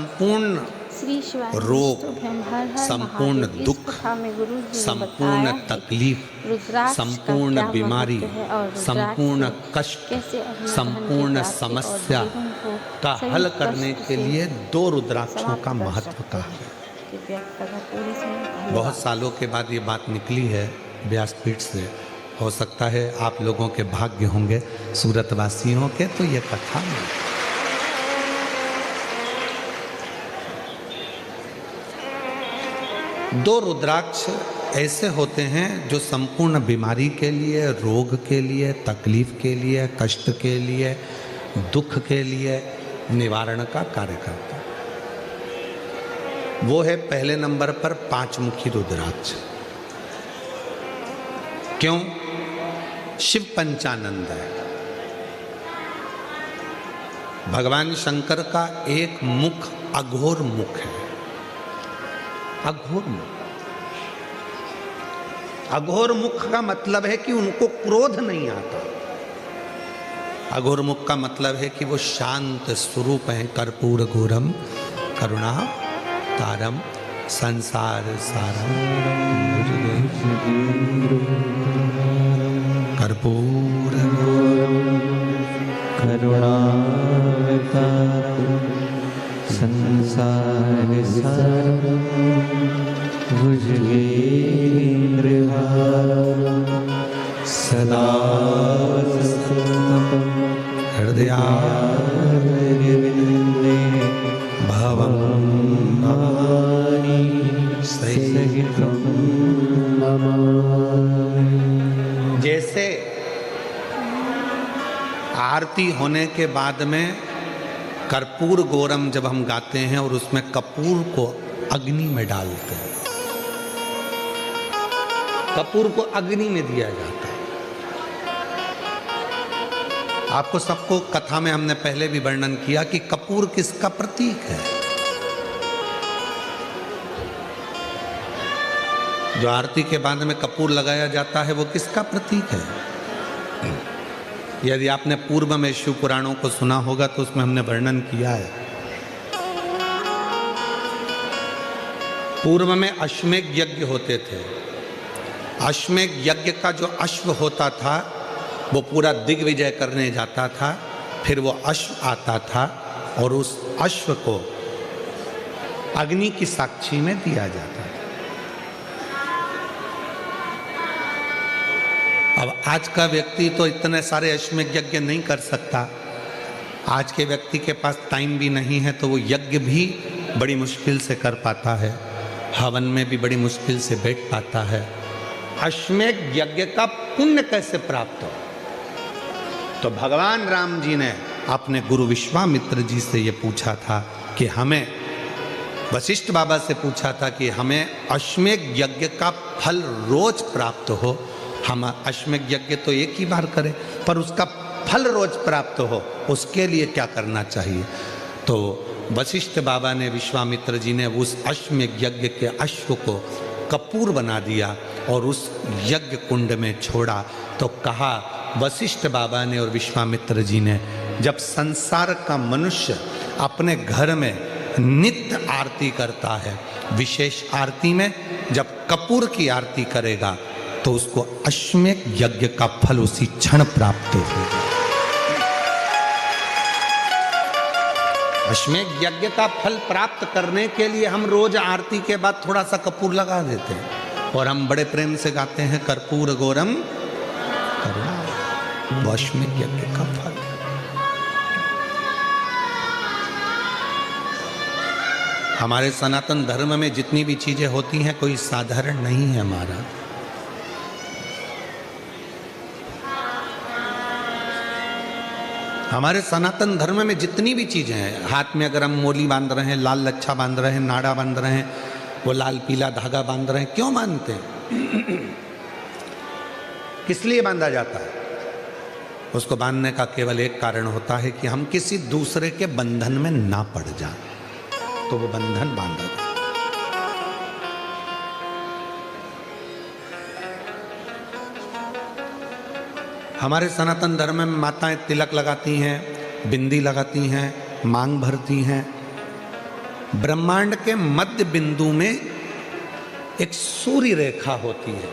संपूर्ण रोग, संपूर्ण दुख, संपूर्ण तकलीफ, संपूर्ण बीमारी, संपूर्ण कष्ट, संपूर्ण समस्या का हल करने के लिए 2 रुद्राक्षों का महत्व कहा है। बहुत सालों के बाद ये बात निकली है व्यासपीठ से। हो सकता है आप लोगों के भाग्य होंगे सूरतवासियों के, तो ये कथा नहीं। दो रुद्राक्ष ऐसे होते हैं जो संपूर्ण बीमारी के लिए, रोग के लिए, तकलीफ के लिए, कष्ट के लिए, दुख के लिए निवारण का कार्य करते हैं। वो है पहले नंबर पर 5 मुखी रुद्राक्ष। क्यों? शिव पंचानंद है। भगवान शंकर का एक मुख अघोर मुख है। अघोर मुख, अघोर मुख का मतलब है कि उनको क्रोध नहीं आता। अघोर मुख का मतलब है कि वो शांत स्वरूप हैं। कर्पूर घोरम करुणा तारम संसार सारम कर्पूर करुणा तारम संसार सारम भुजगेन्द्रहारम सदा हृदयारविंदे भवं नमामि सहितं नमामि। जैसे आरती होने के बाद में कर्पूर गौरम जब हम गाते हैं और उसमें कपूर को अग्नि में डालते हैं, कपूर को अग्नि में दिया जाता है। आपको सबको कथा में हमने पहले भी वर्णन किया कि कपूर किसका प्रतीक है। जो आरती के बाद में कपूर लगाया जाता है वो किसका प्रतीक है? यदि आपने पूर्व में शिव पुराणों को सुना होगा तो उसमें हमने वर्णन किया है। पूर्व में अश्वमेध यज्ञ होते थे। अश्वमेध यज्ञ का जो अश्व होता था वो पूरा दिग्विजय करने जाता था। फिर वो अश्व आता था और उस अश्व को अग्नि की साक्षी में दिया जाता था। अब आज का व्यक्ति तो इतने सारे अश्वमेध यज्ञ नहीं कर सकता। आज के व्यक्ति के पास टाइम भी नहीं है, तो वो यज्ञ भी बड़ी मुश्किल से कर पाता है, हवन में भी बड़ी मुश्किल से बैठ पाता है। अश्वमेध यज्ञ का पुण्य कैसे प्राप्त हो? तो भगवान राम जी ने अपने गुरु विश्वामित्र जी से ये पूछा था कि हमें, वशिष्ठ बाबा से पूछा था कि हमें अश्वमेध यज्ञ का फल रोज प्राप्त हो। हम अश्वमेध यज्ञ तो एक ही बार करें, पर उसका फल रोज प्राप्त हो, उसके लिए क्या करना चाहिए? तो वशिष्ठ बाबा ने, विश्वामित्र जी ने उस अश्वमेध यज्ञ के अश्व को कपूर बना दिया और उस यज्ञ कुंड में छोड़ा। तो कहा वशिष्ठ बाबा ने और विश्वामित्र जी ने, जब संसार का मनुष्य अपने घर में नित्य आरती करता है, विशेष आरती में जब कपूर की आरती करेगा तो उसको अश्वमेध यज्ञ का फल उसी क्षण प्राप्त होगा। अश्वमेध यज्ञ का फल प्राप्त करने के लिए हम रोज आरती के बाद थोड़ा सा कपूर लगा देते हैं और हम बड़े प्रेम से गाते हैं कर्पूर गौरम करुणा। वो अश्वमेध यज्ञ का फल। हमारे सनातन धर्म में जितनी भी चीजें होती हैं कोई साधारण नहीं है। हमारे सनातन धर्म में जितनी भी चीजें हैं, हाथ में अगर हम मोली बांध रहे हैं, लाल लच्छा बांध रहे हैं, नाड़ा बांध रहे हैं, वो लाल पीला धागा बांध रहे हैं, क्यों बांधते हैं? किस लिए बांधा जाता है? उसको बांधने का केवल एक कारण होता है कि हम किसी दूसरे के बंधन में ना पड़ जाएं, तो वो बंधन बांधा जाता है। हमारे सनातन धर्म में माताएं तिलक लगाती हैं, बिंदी लगाती हैं, मांग भरती हैं, ब्रह्मांड के मध्य बिंदु में एक सूर्य रेखा होती है।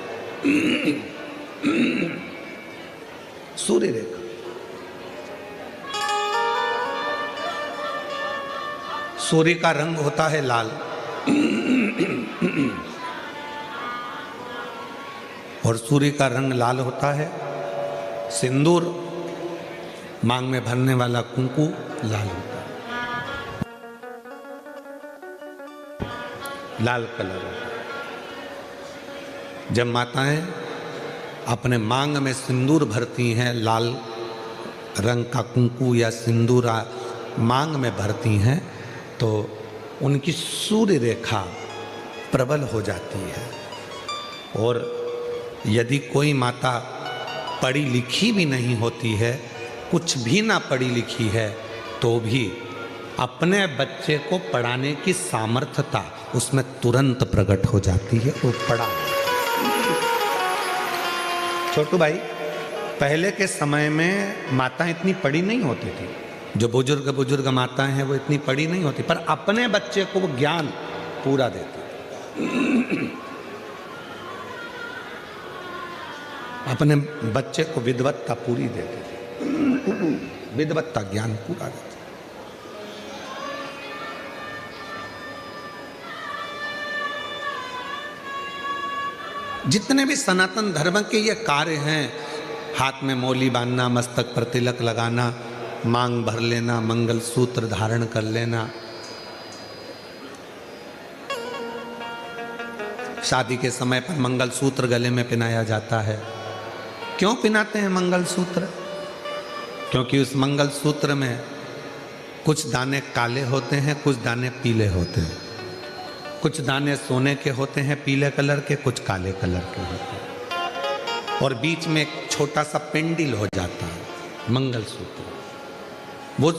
सूर्य रेखा, सूर्य का रंग होता है लाल और सूर्य का रंग लाल होता है। सिंदूर, मांग में भरने वाला कुंकू लाल होता है, लाल कलर होता है। जब माताएं अपने मांग में सिंदूर भरती हैं, लाल रंग का कुंकू या सिंदूर मांग में भरती हैं, तो उनकी सूर्य रेखा प्रबल हो जाती है। और यदि कोई माता पढ़ी लिखी भी नहीं होती है, कुछ भी ना पढ़ी लिखी है, तो भी अपने बच्चे को पढ़ाने की सामर्थ्यता उसमें तुरंत प्रकट हो जाती है। वो पढ़ा। छोटू भाई, पहले के समय में माताएं इतनी पढ़ी नहीं होती थी। जो बुजुर्ग माताएं हैं वो इतनी पढ़ी नहीं होती, पर अपने बच्चे को वो ज्ञान पूरा देती थी। अपने बच्चे को विद्वत्ता पूरी देती थी, विद्वत्ता ज्ञान पूरा देती। जितने भी सनातन धर्म के ये कार्य हैं, हाथ में मौली बांधना, मस्तक पर तिलक लगाना, मांग भर लेना, मंगल सूत्र धारण कर लेना, शादी के समय पर मंगल सूत्र गले में पहनाया जाता है। क्यों पहनाते हैं मंगल सूत्र? क्योंकि उस मंगल सूत्र में कुछ दाने काले होते हैं, कुछ दाने पीले होते हैं। कुछ दाने सोने के होते हैं पीले कलर के, कुछ काले कलर के होते हैं, और बीच में एक छोटा सा पेंडिल हो जाता है, मंगल सूत्र। वो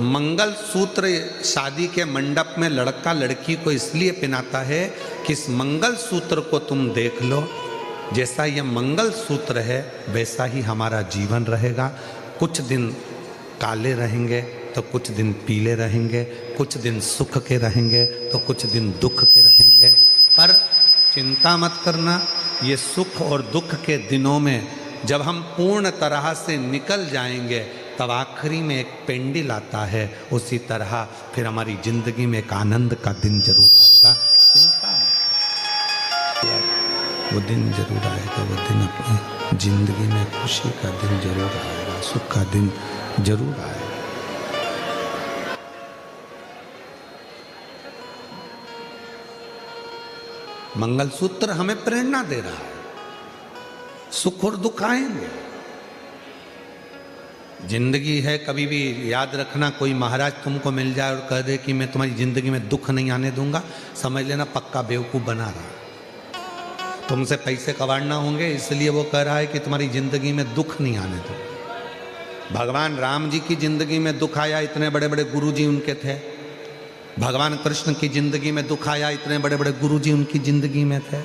मंगल सूत्र शादी के मंडप में लड़का लड़की को इसलिए पहनाता है कि इस मंगल सूत्र को तुम देख लो, जैसा यह मंगल सूत्र है वैसा ही हमारा जीवन रहेगा। कुछ दिन काले रहेंगे तो कुछ दिन पीले रहेंगे, कुछ दिन सुख के रहेंगे तो कुछ दिन दुख के रहेंगे। पर चिंता मत करना, ये सुख और दुख के दिनों में जब हम पूर्ण तरह से निकल जाएंगे, तब आखिरी में एक पेंडिल आता है। उसी तरह फिर हमारी जिंदगी में एक आनंद का दिन जरूर आएगा। चिंता मत, वो दिन जरूर आएगा। वो दिन अपनी जिंदगी में खुशी का दिन जरूर आएगा, सुख का दिन जरूर आएगा। मंगलसूत्र हमें प्रेरणा दे रहा है। सुख और दुख आएंगे, जिंदगी है। कभी भी याद रखना, कोई महाराज तुमको मिल जाए और कह दे कि मैं तुम्हारी जिंदगी में दुख नहीं आने दूंगा, समझ लेना पक्का बेवकूफ बना रहा। तुमसे पैसे कमाना होंगे इसलिए वो कह रहा है कि तुम्हारी जिंदगी में दुख नहीं आने दो। भगवान राम जी की जिंदगी में दुख आया, इतने बड़े बड़े गुरु जी उनके थे। भगवान कृष्ण की जिंदगी में दुख आया, इतने बड़े बड़े गुरु जी उनकी जिंदगी में थे।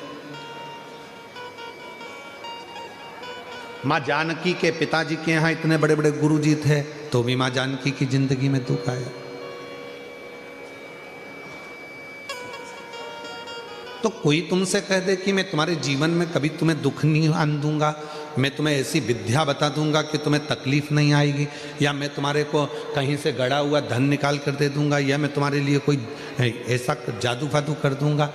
माँ जानकी के पिताजी के यहाँ इतने बड़े बड़े गुरु जी थे, तो भी माँ जानकी की जिंदगी में दुख आया। तो कोई तुमसे कह दे कि मैं तुम्हारे जीवन में कभी तुम्हें दुख नहीं आने दूंगा, मैं तुम्हें ऐसी विद्या बता दूंगा कि तुम्हें तकलीफ नहीं आएगी, या मैं तुम्हारे को कहीं से गड़ा हुआ धन निकाल कर दे दूंगा, या मैं तुम्हारे लिए कोई ऐसा जादू फादू कर दूंगा,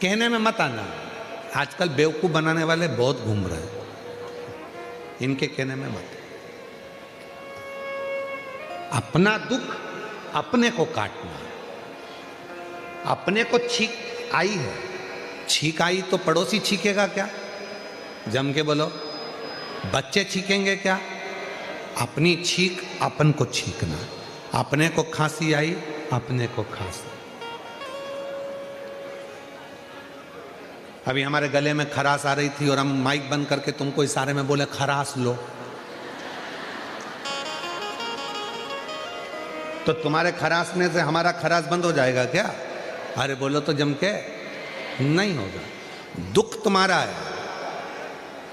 कहने में मत आना। आजकल बेवकूफ़ बनाने वाले बहुत घूम रहे हैं, इनके कहने में मत। अपना दुख अपने को काटना। अपने को छींक आई है, छींक आई तो पड़ोसी छींकेगा क्या? जम के बोलो, बच्चे छींकेंगे क्या? अपनी छींक अपन को छींकना। अपने को खांसी आई, अपने को खांसी। अभी हमारे गले में खराश आ रही थी और हम माइक बंद करके तुमको इशारे में बोले खराश लो, तो तुम्हारे खराशने से हमारा खराश बंद हो जाएगा क्या? अरे बोलो तो जम के, नहीं होगा। दुख तुम्हारा है।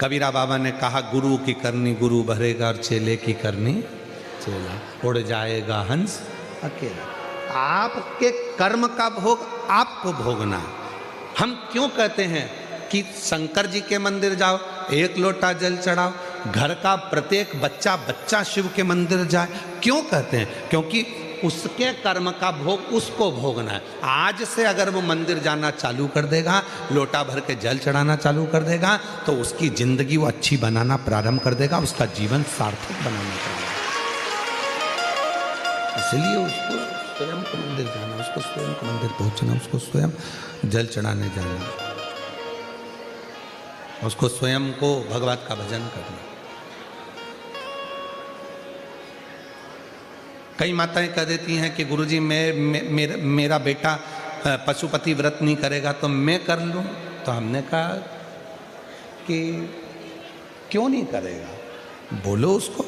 कबीरा बाबा ने कहा, गुरु की करनी गुरु भरेगा और चेले की करनी चेला। उड़ जाएगा हंस अकेला। आपके कर्म का भोग आपको भोगना है। हम क्यों कहते हैं कि शंकर जी के मंदिर जाओ, एक लोटा जल चढ़ाओ, घर का प्रत्येक बच्चा शिव के मंदिर जाए? क्यों कहते हैं? क्योंकि उसके कर्म का भोग उसको भोगना है। आज से अगर वो मंदिर जाना चालू कर देगा, लोटा भर के जल चढ़ाना चालू कर देगा, तो उसकी जिंदगी वो अच्छी बनाना प्रारंभ कर देगा, उसका जीवन सार्थक बनाना चाहिए। इसलिए उसको स्वयं को मंदिर जाना, उसको स्वयं को मंदिर पहुंचना, उसको स्वयं जल चढ़ाने जाना, उसको स्वयं को भगवत का भजन करना। कई माताएं कह देती हैं कि गुरुजी मेरा बेटा पशुपति व्रत नहीं करेगा तो मैं कर लूं। तो हमने कहा कि क्यों नहीं करेगा, बोलो उसको,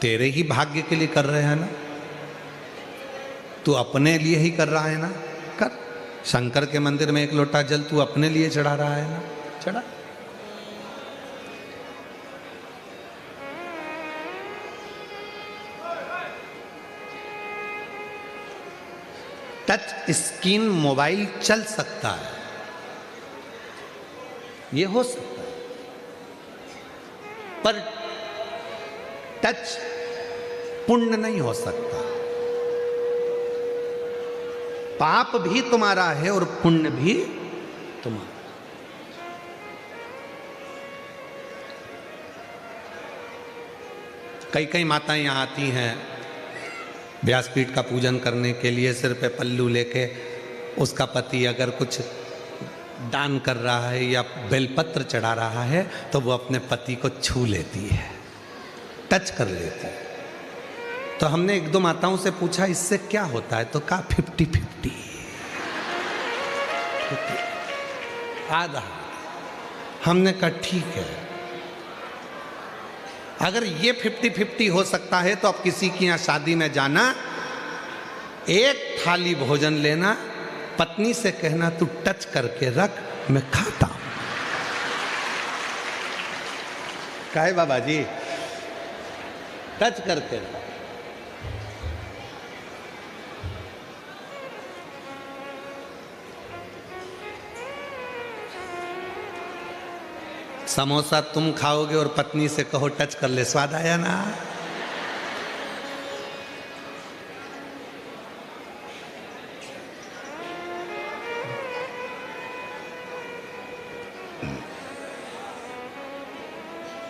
तेरे ही भाग्य के लिए कर रहे हैं ना, तू अपने लिए ही कर रहा है ना, कर। शंकर के मंदिर में एक लोटा जल तू अपने लिए चढ़ा रहा है ना, चढ़ा। टच स्क्रीन मोबाइल चल सकता है, ये हो सकता है, पर टच पुण्य नहीं हो सकता। पाप भी तुम्हारा है और पुण्य भी तुम्हारा। कई कई माताएं यहां आती हैं व्यासपीठ का पूजन करने के लिए, सिर पे पल्लू लेके, उसका पति अगर कुछ दान कर रहा है या बेलपत्र चढ़ा रहा है तो वो अपने पति को छू लेती है, टच कर लेती है। तो हमने एक दो माताओं से पूछा इससे क्या होता है, तो कहा 50-50, आधा। हमने कहा ठीक है, अगर ये 50-50 हो सकता है तो अब किसी की यहां शादी में जाना, एक थाली भोजन लेना, पत्नी से कहना तू टच करके रख, मैं खाता हूं। काहे बाबा जी, टच करके रख। समोसा तुम खाओगे और पत्नी से कहो टच कर ले, स्वाद आया ना?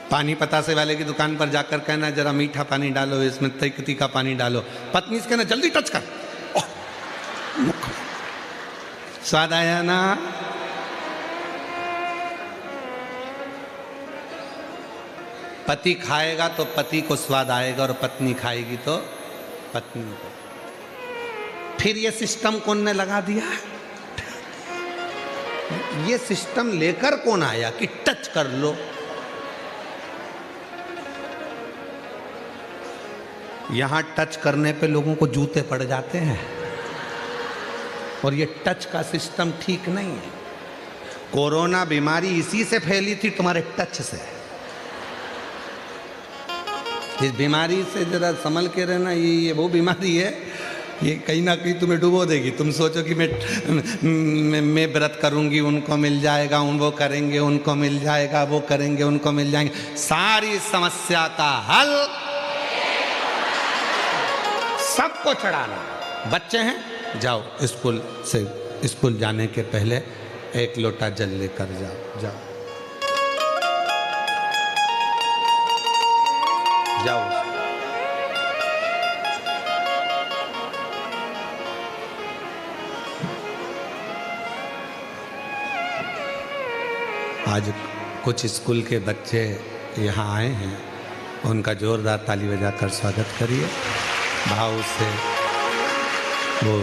पानी पतासे वाले की दुकान पर जाकर कहना जरा मीठा पानी डालो, इसमें तीखा पानी डालो, पत्नी से कहना जल्दी टच कर, स्वाद आया ना? पति खाएगा तो पति को स्वाद आएगा और पत्नी खाएगी तो पत्नी को। फिर ये सिस्टम कौन ने लगा दिया? ये सिस्टम लेकर कौन आया कि टच कर लो? यहां टच करने पे लोगों को जूते पड़ जाते हैं, और ये टच का सिस्टम ठीक नहीं है। कोरोना बीमारी इसी से फैली थी, तुम्हारे टच से। इस बीमारी से जरा संभल के रहना, ये वो बीमारी है, ये कहीं ना कहीं तुम्हें डुबो देगी। तुम सोचो कि मैं व्रत करूंगी उनको मिल जाएगा, वो करेंगे उनको मिल जाएगा, वो करेंगे उनको मिल जाएंगे। सारी समस्या का हल सबको चढ़ाना। बच्चे हैं, जाओ स्कूल जाने के पहले एक लोटा जल लेकर जाओ। आज कुछ स्कूल के बच्चे यहाँ आए हैं, उनका जोरदार ताली बजाकर स्वागत करिए, भाव से। वो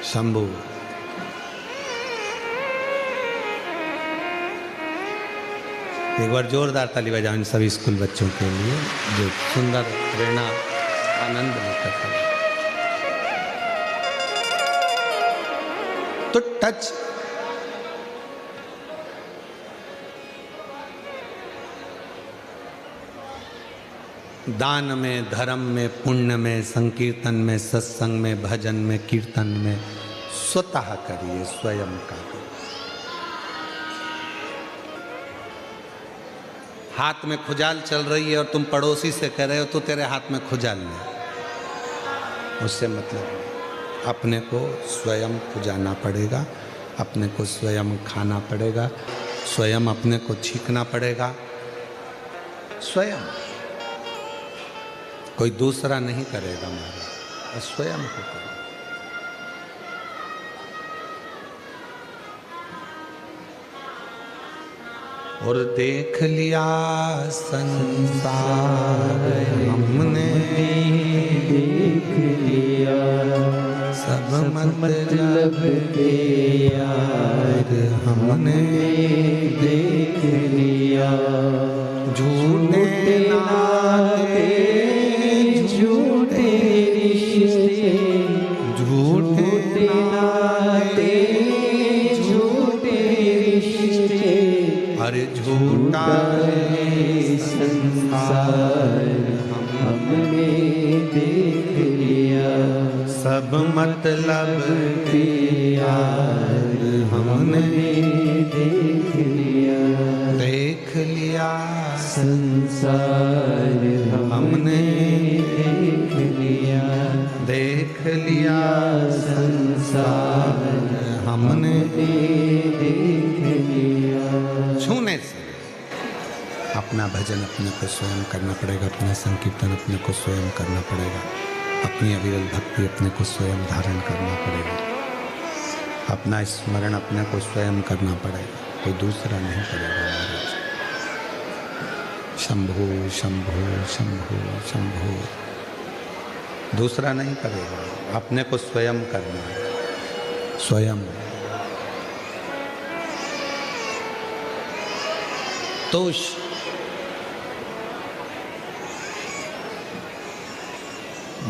शंभू, एक बार जोरदार ताली बजाओ इन सभी स्कूल बच्चों के लिए जो सुंदर प्रेरणा आनंद लेकर हैं। तो टच दान में, धर्म में, पुण्य में, संकीर्तन में, सत्संग में, भजन में, कीर्तन में स्वतः करिए, स्वयं का करिए। हाथ में खुजाल चल रही है और तुम पड़ोसी से कह रहे हो तो तेरे हाथ में खुजाल नहीं, उससे मतलब नहीं। अपने को स्वयं खुजाना पड़ेगा, अपने को स्वयं खाना पड़ेगा, स्वयं अपने को छींकना पड़ेगा, स्वयं। कोई दूसरा नहीं करेगा हमारा, स्वयं को करेगा। और देख लिया संसार हमने, देख लिया सब मतलब के यार हमने, देख लिया झूठे नाते, झूठे रिश्ते, झूठे नाते, झूठे रिश्ते, अरे झूठा है संसार हमने देख लिया, सब मतलब के यार हमने देख लिया, देख लिया संसार हमने देख लिया, देख लिया संसार हमने देख लिया। छूने से अपना भजन अपने को स्वयं करना पड़ेगा, अपना संकीर्तन अपने को स्वयं करना पड़ेगा, अपनी अविरल भक्ति अपने को स्वयं धारण करना पड़ेगा, अपना स्मरण अपने को स्वयं करना पड़ेगा, कोई दूसरा नहीं करेगा महाराज। शंभो शंभो शंभो शंभो, दूसरा नहीं करेगा, अपने को स्वयं करना है, स्वयं। तो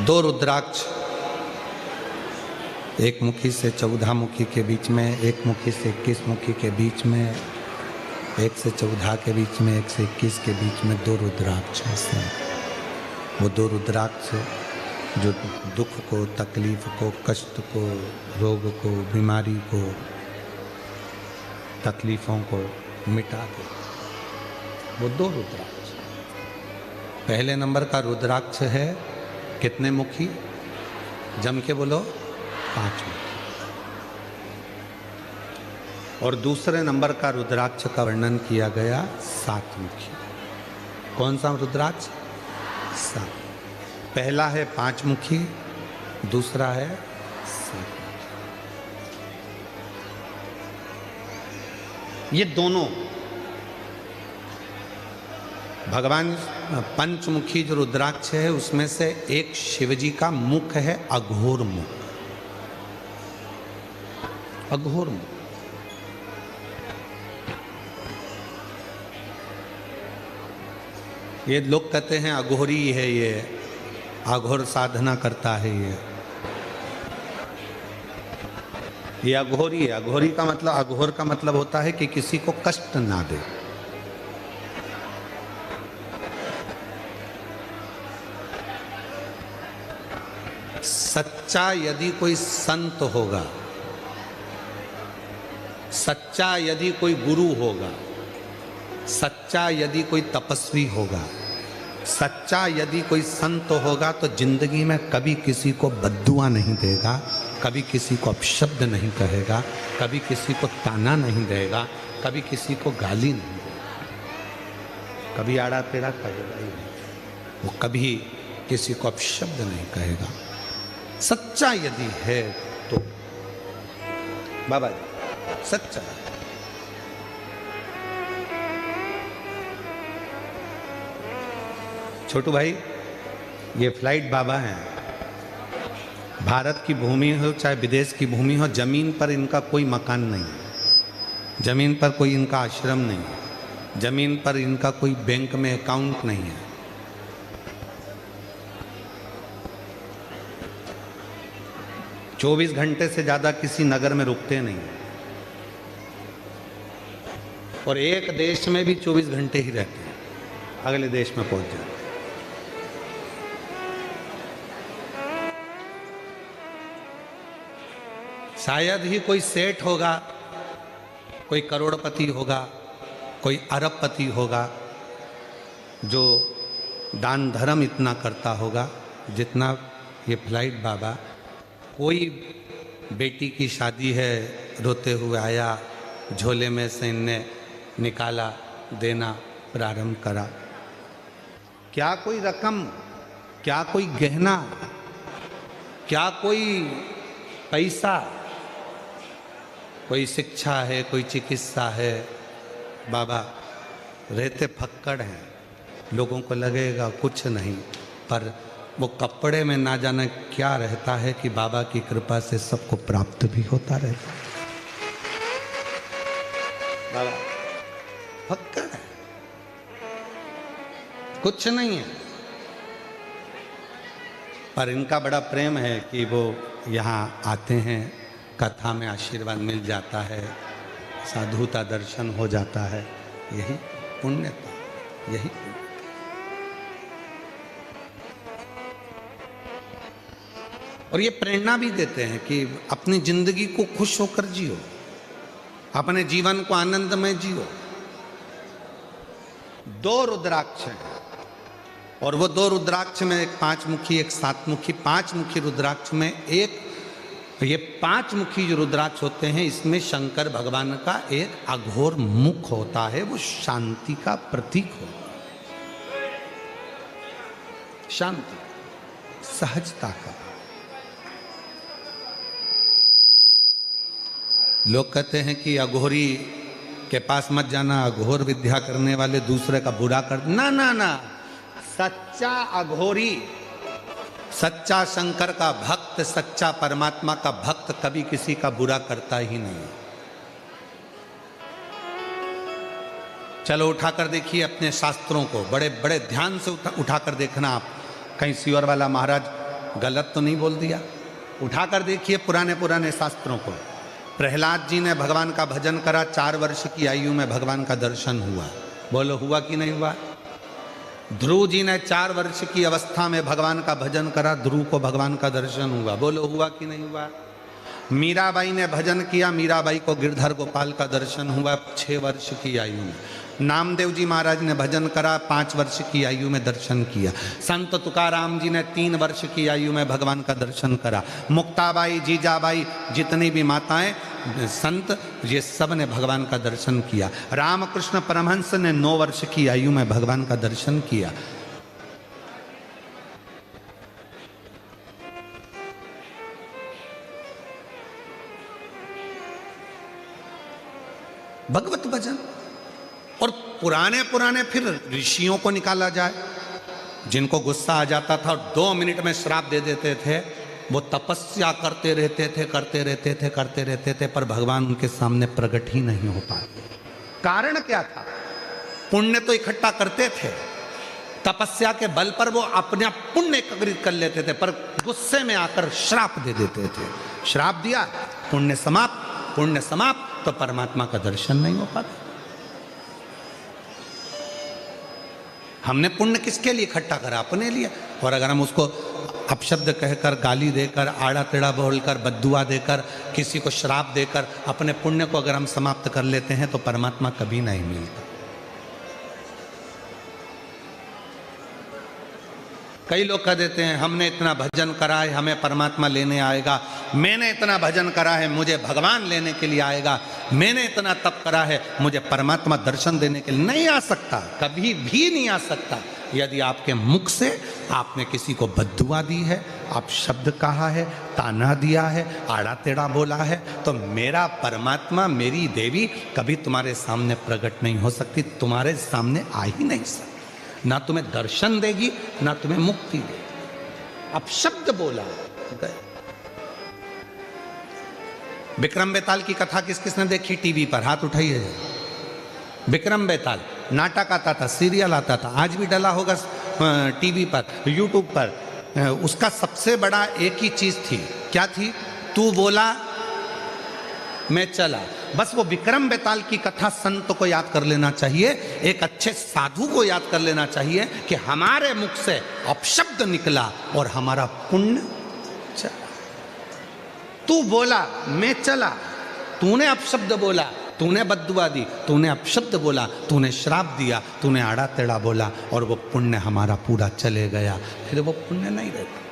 दो रुद्राक्ष, एक मुखी से 14 मुखी के बीच में, एक मुखी से 21 मुखी के बीच में, एक से 14 के बीच में, एक से 21 के बीच में दो रुद्राक्ष हैं। वो दो रुद्राक्ष जो दुख को, तकलीफ को, कष्ट को, रोग को, बीमारी को, तकलीफों को मिटा दे, वो दो रुद्राक्ष। पहले नंबर का रुद्राक्ष है कितने मुखी? जम के बोलो, 5 मुखी। और दूसरे नंबर का रुद्राक्ष का वर्णन किया गया 7 मुखी। कौन सा रुद्राक्ष? 7। पहला है 5 मुखी, दूसरा है 7 मुखी। ये दोनों भगवान पंचमुखी जो रुद्राक्ष है उसमें से एक शिवजी का मुख है अघोर मुख, अघोर मुख। ये लोग कहते हैं अघोरी है, ये अघोर साधना करता है, ये अघोरी है। अघोरी का मतलब, अघोर का मतलब होता है कि किसी को कष्ट ना दे। सच्चा यदि कोई संत होगा, सच्चा यदि कोई गुरु होगा, सच्चा यदि कोई तपस्वी होगा, सच्चा यदि कोई संत होगा तो जिंदगी में कभी किसी को बद्दुआ नहीं देगा, कभी किसी को अपशब्द नहीं कहेगा, कभी किसी को ताना नहीं देगा, कभी किसी को गाली नहीं देगा, कभी आड़ा टेढ़ा कहेगा ही नहीं, वो कभी किसी को अपशब्द नहीं कहेगा। सच्चा यदि है तो बाबा जी सच्चा। छोटू भाई, ये फ्लाइट बाबा हैं। भारत की भूमि हो चाहे विदेश की भूमि हो, जमीन पर इनका कोई मकान नहीं है, जमीन पर कोई इनका आश्रम नहीं है, जमीन पर इनका कोई बैंक में अकाउंट नहीं है। 24 घंटे से ज़्यादा किसी नगर में रुकते नहीं, और एक देश में भी 24 घंटे ही रहते हैं, अगले देश में पहुंच जाते। शायद ही कोई सेठ होगा, कोई करोड़पति होगा, कोई अरबपति होगा जो दान धर्म इतना करता होगा जितना ये फ्लाइट बाबा। कोई बेटी की शादी है, रोते हुए आया, झोले में से इनने निकाला, देना प्रारंभ करा। क्या कोई रकम, क्या कोई गहना, क्या कोई पैसा, कोई शिक्षा है, कोई चिकित्सा है। बाबा रहते फक्कड़ हैं, लोगों को लगेगा कुछ नहीं, पर वो कपड़े में ना जाने क्या रहता है कि बाबा की कृपा से सबको प्राप्त भी होता रहता है। बाबा फक्कड़ है, कुछ नहीं है, पर इनका बड़ा प्रेम है कि वो यहाँ आते हैं, कथा में आशीर्वाद मिल जाता है, साधुता दर्शन हो जाता है। यही पुण्यता, यही पुण्य। और ये प्रेरणा भी देते हैं कि अपनी जिंदगी को खुश होकर जियो, अपने जीवन को आनंदमय जियो। 2 रुद्राक्ष हैं और वो 2 रुद्राक्ष में एक 5 मुखी, एक 7 मुखी। 5 मुखी रुद्राक्ष में एक, ये 5 मुखी जो रुद्राक्ष होते हैं, इसमें शंकर भगवान का एक अघोर मुख होता है, वो शांति का प्रतीक होता है, शांति, सहजता का। लोग कहते हैं कि अघोरी के पास मत जाना, अघोर विद्या करने वाले दूसरे का बुरा कर, ना ना ना, सच्चा अघोरी, सच्चा शंकर का भक्त, सच्चा परमात्मा का भक्त कभी किसी का बुरा करता ही नहीं। चलो उठाकर देखिए अपने शास्त्रों को, बड़े बड़े ध्यान से उठाकर देखना आप, कहीं सियोर वाला महाराज गलत तो नहीं बोल दिया। उठाकर देखिए पुराने पुराने शास्त्रों को। प्रहलाद जी ने भगवान का भजन करा, 4 वर्ष की आयु में भगवान का दर्शन हुआ। बोलो हुआ कि नहीं हुआ? ध्रुव जी ने 4 वर्ष की अवस्था में भगवान का भजन करा, ध्रुव को भगवान का दर्शन हुआ। बोलो हुआ कि नहीं हुआ? मीराबाई ने भजन किया, मीराबाई को गिरधर गोपाल का दर्शन हुआ 6 वर्ष की आयु में। नामदेव जी महाराज ने भजन करा, 5 वर्ष की आयु में दर्शन किया। संत तुकाराम जी ने 3 वर्ष की आयु में भगवान का दर्शन करा। मुक्ताबाई, जीजाबाई, जितनी भी माताएं संत, ये सब ने भगवान का दर्शन किया। रामकृष्ण परमहंस ने 9 वर्ष की आयु में भगवान का दर्शन किया। भगवत भजन। और पुराने पुराने फिर ऋषियों को निकाला जाए, जिनको गुस्सा आ जाता था और 2 मिनट में श्राप दे देते थे, वो तपस्या करते रहते थे, पर भगवान उनके सामने प्रकट ही नहीं हो पाए। कारण क्या था? पुण्य तो इकट्ठा करते थे, तपस्या के बल पर वो अपना पुण्य एकत्रित कर लेते थे, पर गुस्से में आकर श्राप दे देते थे। श्राप दिया, पुण्य समाप्त, तो परमात्मा का दर्शन नहीं हो पाता। हमने पुण्य किसके लिए इकट्ठा करा? अपने लिए। और अगर हम उसको अपशब्द कहकर, गाली देकर, आड़ा टेढ़ा बोलकर, बद्दुआ देकर, किसी को श्राप देकर अपने पुण्य को अगर हम समाप्त कर लेते हैं तो परमात्मा कभी नहीं मिलता। कई लोग कह देते हैं हमने इतना भजन करा है हमें परमात्मा लेने आएगा, मैंने इतना भजन करा है मुझे भगवान लेने के लिए आएगा, मैंने इतना तप करा है मुझे परमात्मा दर्शन देने के लिए। नहीं आ सकता, कभी भी नहीं आ सकता। यदि आपके मुख से आपने किसी को बद्दुआ दी है, आप शब्द कहा है, ताना दिया है, आड़ा टेढ़ा बोला है, तो मेरा परमात्मा, मेरी देवी कभी तुम्हारे सामने प्रकट नहीं हो सकती, तुम्हारे सामने आ ही नहीं सकती। ना तुम्हें दर्शन देगी, ना तुम्हें मुक्ति देगी। अब शब्द बोला गए। विक्रम बेताल की कथा किस किसने देखी टीवी पर? हाथ उठाइए। विक्रम बेताल नाटक आता था, सीरियल आता था, आज भी डला होगा टीवी पर, यूट्यूब पर। उसका सबसे बड़ा एक ही चीज थी, क्या थी? तू बोला मैं चला। बस वो विक्रम बेताल की कथा संत को याद कर लेना चाहिए, एक अच्छे साधु को याद कर लेना चाहिए कि हमारे मुख से अपशब्द निकला और हमारा पुण्य चला। तू बोला मैं चला, तूने अपशब्द बोला, तूने बद्दुआ दी, तूने अपशब्द बोला, तूने श्राप दिया, तूने आड़ा टेढ़ा बोला और वो पुण्य हमारा पूरा चले गया, फिर वो पुण्य नहीं रहता।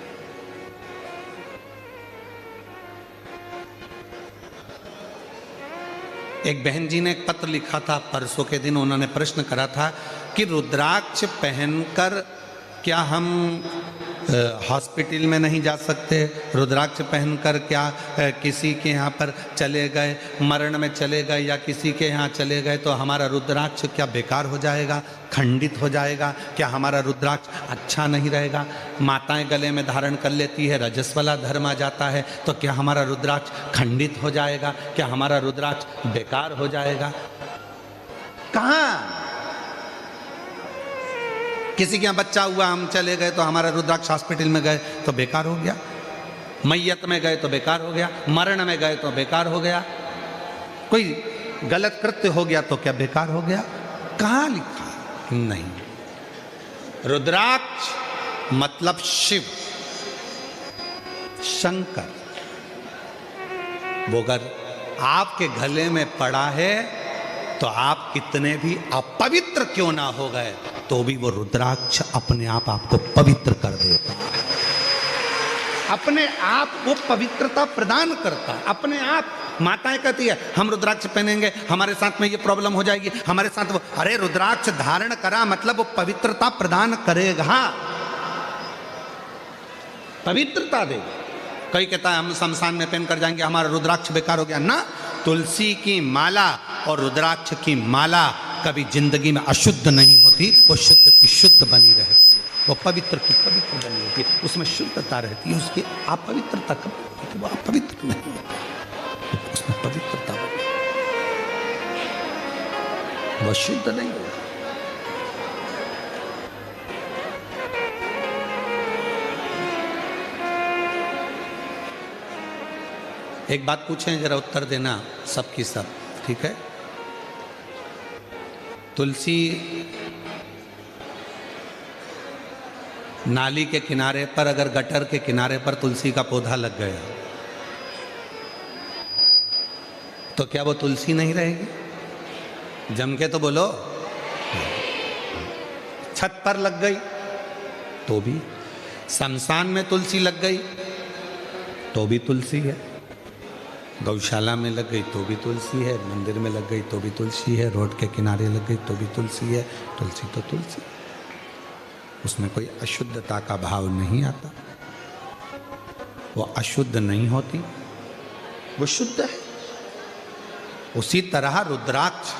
एक बहन जी ने एक पत्र लिखा था परसों के दिन, उन्होंने प्रश्न करा था कि रुद्राक्ष पहनकर क्या हम हॉस्पिटल में नहीं जा सकते, रुद्राक्ष पहनकर क्या किसी के यहाँ पर चले गए, मरण में चले गए या किसी के यहाँ चले गए तो हमारा रुद्राक्ष क्या बेकार हो जाएगा, खंडित हो जाएगा, क्या हमारा रुद्राक्ष अच्छा नहीं रहेगा? माताएं गले में धारण कर लेती है, रजस्वला धर्म आ जाता है तो क्या हमारा रुद्राक्ष खंडित हो जाएगा, क्या हमारा रुद्राक्ष बेकार हो जाएगा? कहाँ किसी के यहाँ बच्चा हुआ, हम चले गए तो हमारा रुद्राक्ष हॉस्पिटल में गए तो बेकार हो गया, मैयत में गए तो बेकार हो गया, मरण में गए तो बेकार हो गया, कोई गलत कृत्य हो गया तो क्या बेकार हो गया? कहाँ लिखा? नहीं। रुद्राक्ष मतलब शिव, शंकर। वो अगर आपके गले में पड़ा है तो आप कितने भी अपवित्र क्यों ना हो गए तो भी वो रुद्राक्ष अपने आप आपको पवित्र कर देता है, अपने आप वो पवित्रता प्रदान करता है अपने आप। माताएं कहती है हम रुद्राक्ष पहनेंगे हमारे साथ में ये प्रॉब्लम हो जाएगी, हमारे साथ वो, अरे रुद्राक्ष धारण करा मतलब वो पवित्रता प्रदान करेगा, पवित्रता देगा। कई कहता है हम शमशान में पहन कर जाएंगे हमारा रुद्राक्ष बेकार हो गया ना। तुलसी की माला और रुद्राक्ष की माला कभी जिंदगी में अशुद्ध नहीं होती, वो शुद्ध की शुद्ध बनी रहती है, वो पवित्र की पवित्र बनी रहती है, उसमें शुद्धता रहती है, उसकी अपवित्रता कभी होती, वो अपवित्र नहीं होता, उसमें पवित्रता बनी, वो शुद्ध नहीं होता। एक बात पूछें जरा उत्तर देना सबकी सब, ठीक है? तुलसी नाली के किनारे पर, अगर गटर के किनारे पर तुलसी का पौधा लग गया तो क्या वो तुलसी नहीं रहेगी? जम के तो बोलो। छत पर लग गई तो भी, शमशान में तुलसी लग गई तो भी तुलसी है, गौशाला में लग गई तो भी तुलसी है, मंदिर में लग गई तो भी तुलसी है, रोड के किनारे लग गई तो भी तुलसी है। तुलसी तो तुलसी, उसमें कोई अशुद्धता का भाव नहीं आता, वो अशुद्ध नहीं होती, वो शुद्ध है। उसी तरह रुद्राक्ष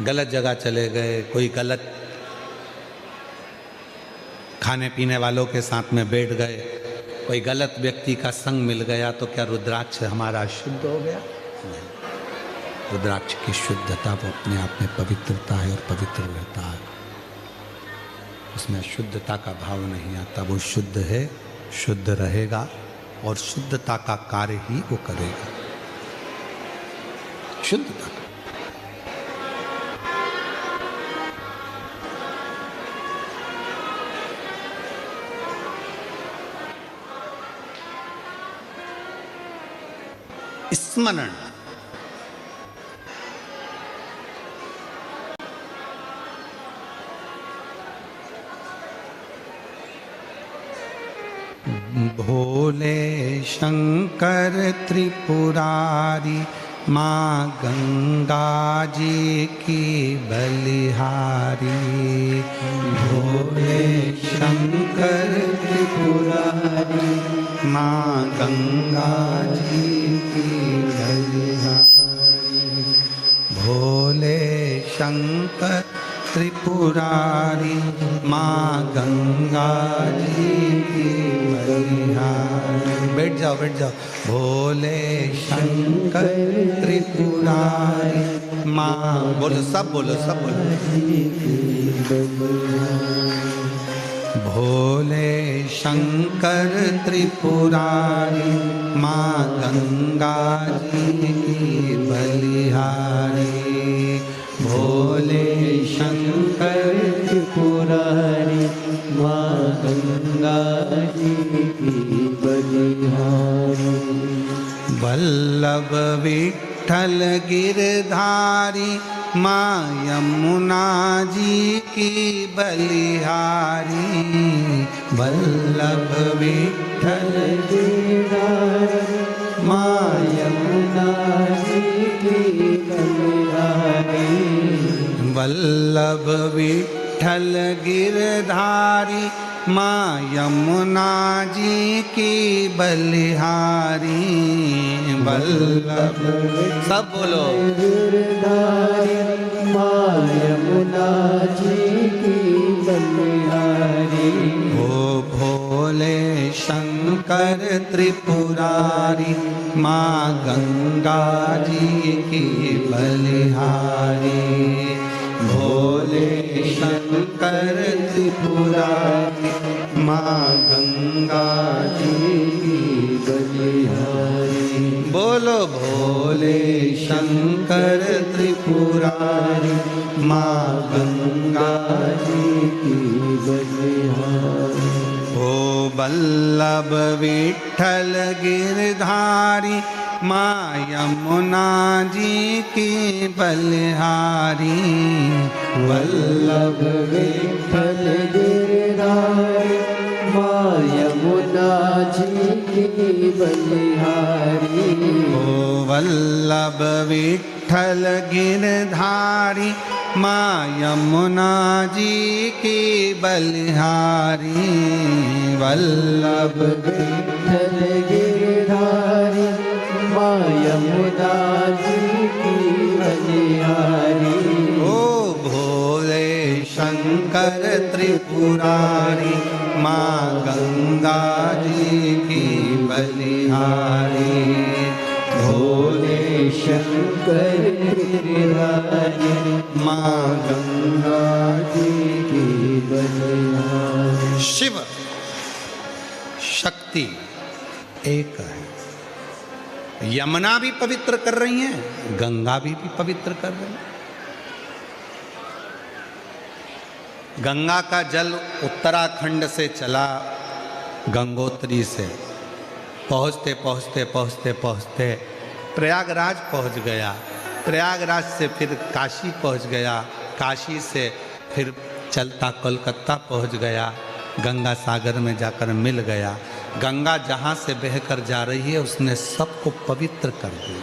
गलत जगह चले गए, कोई गलत खाने पीने वालों के साथ में बैठ गए, कोई गलत व्यक्ति का संग मिल गया तो क्या रुद्राक्ष हमारा शुद्ध हो गया? नहीं। रुद्राक्ष की शुद्धता वो अपने आप में पवित्रता है और पवित्र रहता है, उसमें शुद्धता का भाव नहीं आता, वो शुद्ध है, शुद्ध रहेगा और शुद्धता का कार्य ही वो करेगा, शुद्धता। स्मरण, भोले शंकर त्रिपुरारी माँ गंगा जी की बलिहारी। भोले शंकर त्रिपुरारी माँ गंगा जी की बलिहारी। भोले शंकर त्रिपुरारी माँ गंगा जी की बलिहारी। बैठ जाओ बैठ जाओ। भोले शंकर त्रिपुरारी माँ, बोलो सब बोलो सब बोलो। भोले शंकर त्रिपुरारी माँ गंगा जी की बलिहारी। भोले शंकर त्रिपुरारी गंगा जी की बलिहारी। वल्लभ विठ्ठल गिरधारी माँ यमुना जी की बलिहारी। वल्लभ विठ्ठल गिरधारी माँ यमुना जी की बलिहारी। वल्लभ विठ्ठल गिरधारी माँ यमुना जी की बलिहारी। वल्लभ सब बोलो। गिरधारी माँ यमुना जी की बलिहारी। ओ भोले शंकर त्रिपुरारी माँ गंगा जी की बलिहारी। भोले शंकर त्रिपुरारी माँ गंगा जी की बलिहारी। बोलो भोले शंकर त्रिपुरारी माँ गंगा जी की बलिहारी। ओ वल्लभ विठ्ठल गिरधारी माँ यमुना जी की बलिहारी। वल्लभ विठ्ठल गिरधारी माँ यमुना जी की बलिहारी। ओ वल्लभ विठ्ठल गिरधारी माँ यमुना जी की बलिहारी। वल्लभ विठ्ठल गिरधारी माँ यमुना जी की बलिहारी। ओ भोले शंकर त्रिपुरारी माँ गंगा जी की बलिहारी। भोले शंकर गिरधारी माँ गंगा जी की बलिहारी। शिव शक्ति एक है। यमुना भी पवित्र कर रही हैं, गंगा भी पवित्र कर रही है। गंगा का जल उत्तराखंड से चला गंगोत्री से, पहुँचते पहुँचते पहुँचते पहुँचते प्रयागराज पहुँच गया। प्रयागराज से फिर काशी पहुँच गया। काशी से फिर चलता कोलकाता पहुँच गया। गंगा सागर में जाकर मिल गया। गंगा जहाँ से बहकर जा रही है उसने सबको पवित्र कर दिया।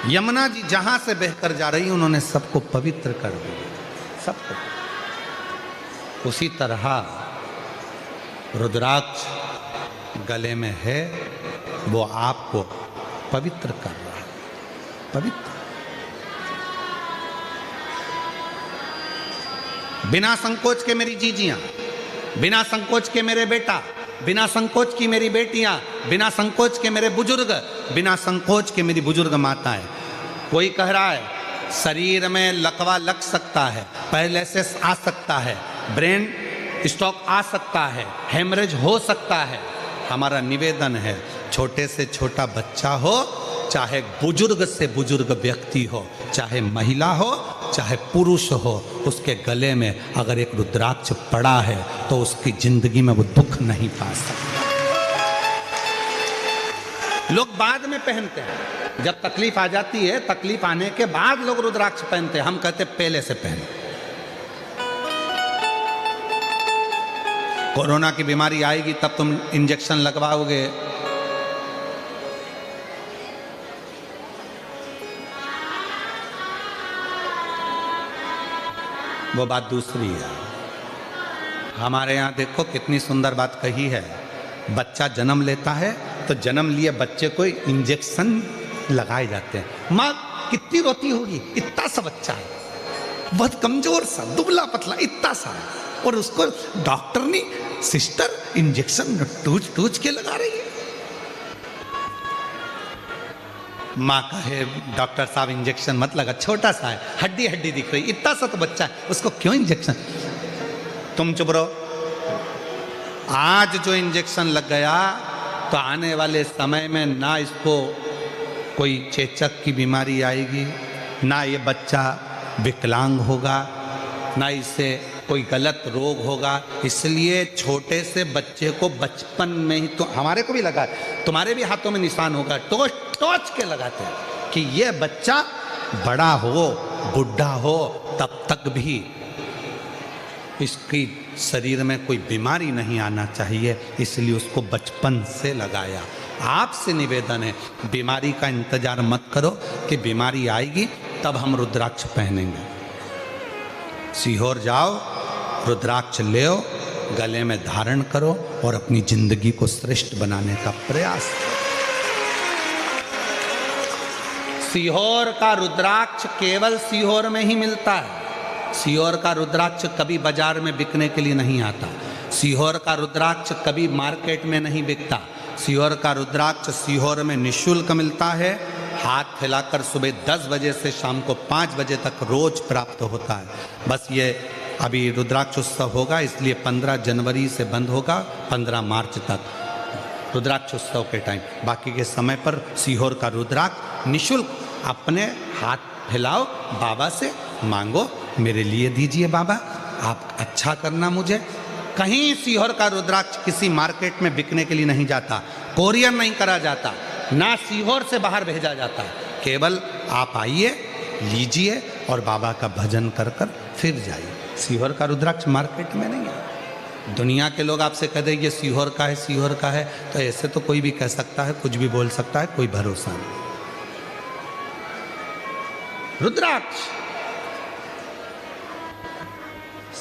यमुना जी जहाँ से बहकर जा रही है उन्होंने सबको पवित्र कर दिया, सबको। उसी तरह रुद्राक्ष गले में है, वो आपको पवित्र कर रहा है, पवित्र। बिना संकोच के मेरी जीजियां, बिना संकोच के मेरे बेटा, बिना संकोच की मेरी बेटियां, बिना संकोच के मेरे बुजुर्ग, बिना संकोच के मेरी बुजुर्ग माताएं। कोई कह रहा है शरीर में लकवा लग सकता है, पैरालिसिस आ सकता है, ब्रेन स्ट्रोक आ सकता है, हेमरेज हो सकता है। हमारा निवेदन है, छोटे से छोटा बच्चा हो, चाहे बुजुर्ग से बुजुर्ग व्यक्ति हो, चाहे महिला हो, चाहे पुरुष हो, उसके गले में अगर एक रुद्राक्ष पड़ा है तो उसकी जिंदगी में वो दुख नहीं पा सकता। लोग बाद में पहनते हैं, जब तकलीफ आ जाती है, तकलीफ आने के बाद लोग रुद्राक्ष पहनते हैं। हम कहते पहले से पहनो। कोरोना की बीमारी आएगी तब तुम इंजेक्शन लगवाओगे, वो बात दूसरी है। हमारे यहाँ देखो कितनी सुंदर बात कही है। बच्चा जन्म लेता है तो जन्म लिए बच्चे को इंजेक्शन लगाए जाते हैं। माँ कितनी रोती होगी, इतना सा बच्चा है, बहुत कमजोर सा, दुबला पतला, इतना सा है, और उसको डॉक्टर ने सिस्टर इंजेक्शन टूच टूच के लगा रही है। माँ कहे डॉक्टर साहब इंजेक्शन मत लगा, छोटा सा है, हड्डी हड्डी दिख रही, इतना सा तो बच्चा है, उसको क्यों इंजेक्शन। तुम चुप रहो। आज जो इंजेक्शन लग गया तो आने वाले समय में ना इसको कोई चेचक की बीमारी आएगी, ना ये बच्चा विकलांग होगा, ना इससे कोई गलत रोग होगा। इसलिए छोटे से बच्चे को बचपन में ही, तो हमारे को भी लगा है, तुम्हारे भी हाथों में निशान होगा, टोच टोच के लगाते हैं कि ये बच्चा बड़ा हो बुढ़ा हो तब तक भी इसकी शरीर में कोई बीमारी नहीं आना चाहिए, इसलिए उसको बचपन से लगाया। आपसे निवेदन है, बीमारी का इंतजार मत करो कि बीमारी आएगी तब हम रुद्राक्ष पहनेंगे। सीहोर जाओ, रुद्राक्ष ले आओ, गले में धारण करो और अपनी जिंदगी को श्रेष्ठ बनाने का प्रयास करो। सीहोर का रुद्राक्ष केवल सीहोर में ही मिलता है। सीहोर का रुद्राक्ष कभी बाजार में बिकने के लिए नहीं आता। सीहोर का रुद्राक्ष कभी मार्केट में नहीं बिकता। सीहोर का रुद्राक्ष सीहोर में निःशुल्क मिलता है। हाथ फैलाकर सुबह 10 बजे से शाम को 5 बजे तक रोज प्राप्त होता है। बस ये अभी रुद्राक्ष उत्सव होगा, इसलिए 15 जनवरी से बंद होगा, 15 मार्च तक रुद्राक्ष उत्सव के टाइम। बाकी के समय पर सीहोर का रुद्राक्ष निःशुल्क अपने हाथ फैलाओ, बाबा से मांगो, मेरे लिए दीजिए बाबा, आप अच्छा करना मुझे। कहीं सीहोर का रुद्राक्ष किसी मार्केट में बिकने के लिए नहीं जाता, कोरियर नहीं करा जाता, ना सीहोर से बाहर भेजा जाता। केवल आप आइए, लीजिए और बाबा का भजन कर कर फिर जाइए। सीहोर का रुद्राक्ष मार्केट में नहीं है। दुनिया के लोग आपसे कह देंगे सीहोर का है, सीहोर का है, तो ऐसे तो कोई भी कह सकता है, कुछ भी बोल सकता है, कोई भरोसा नहीं। रुद्राक्ष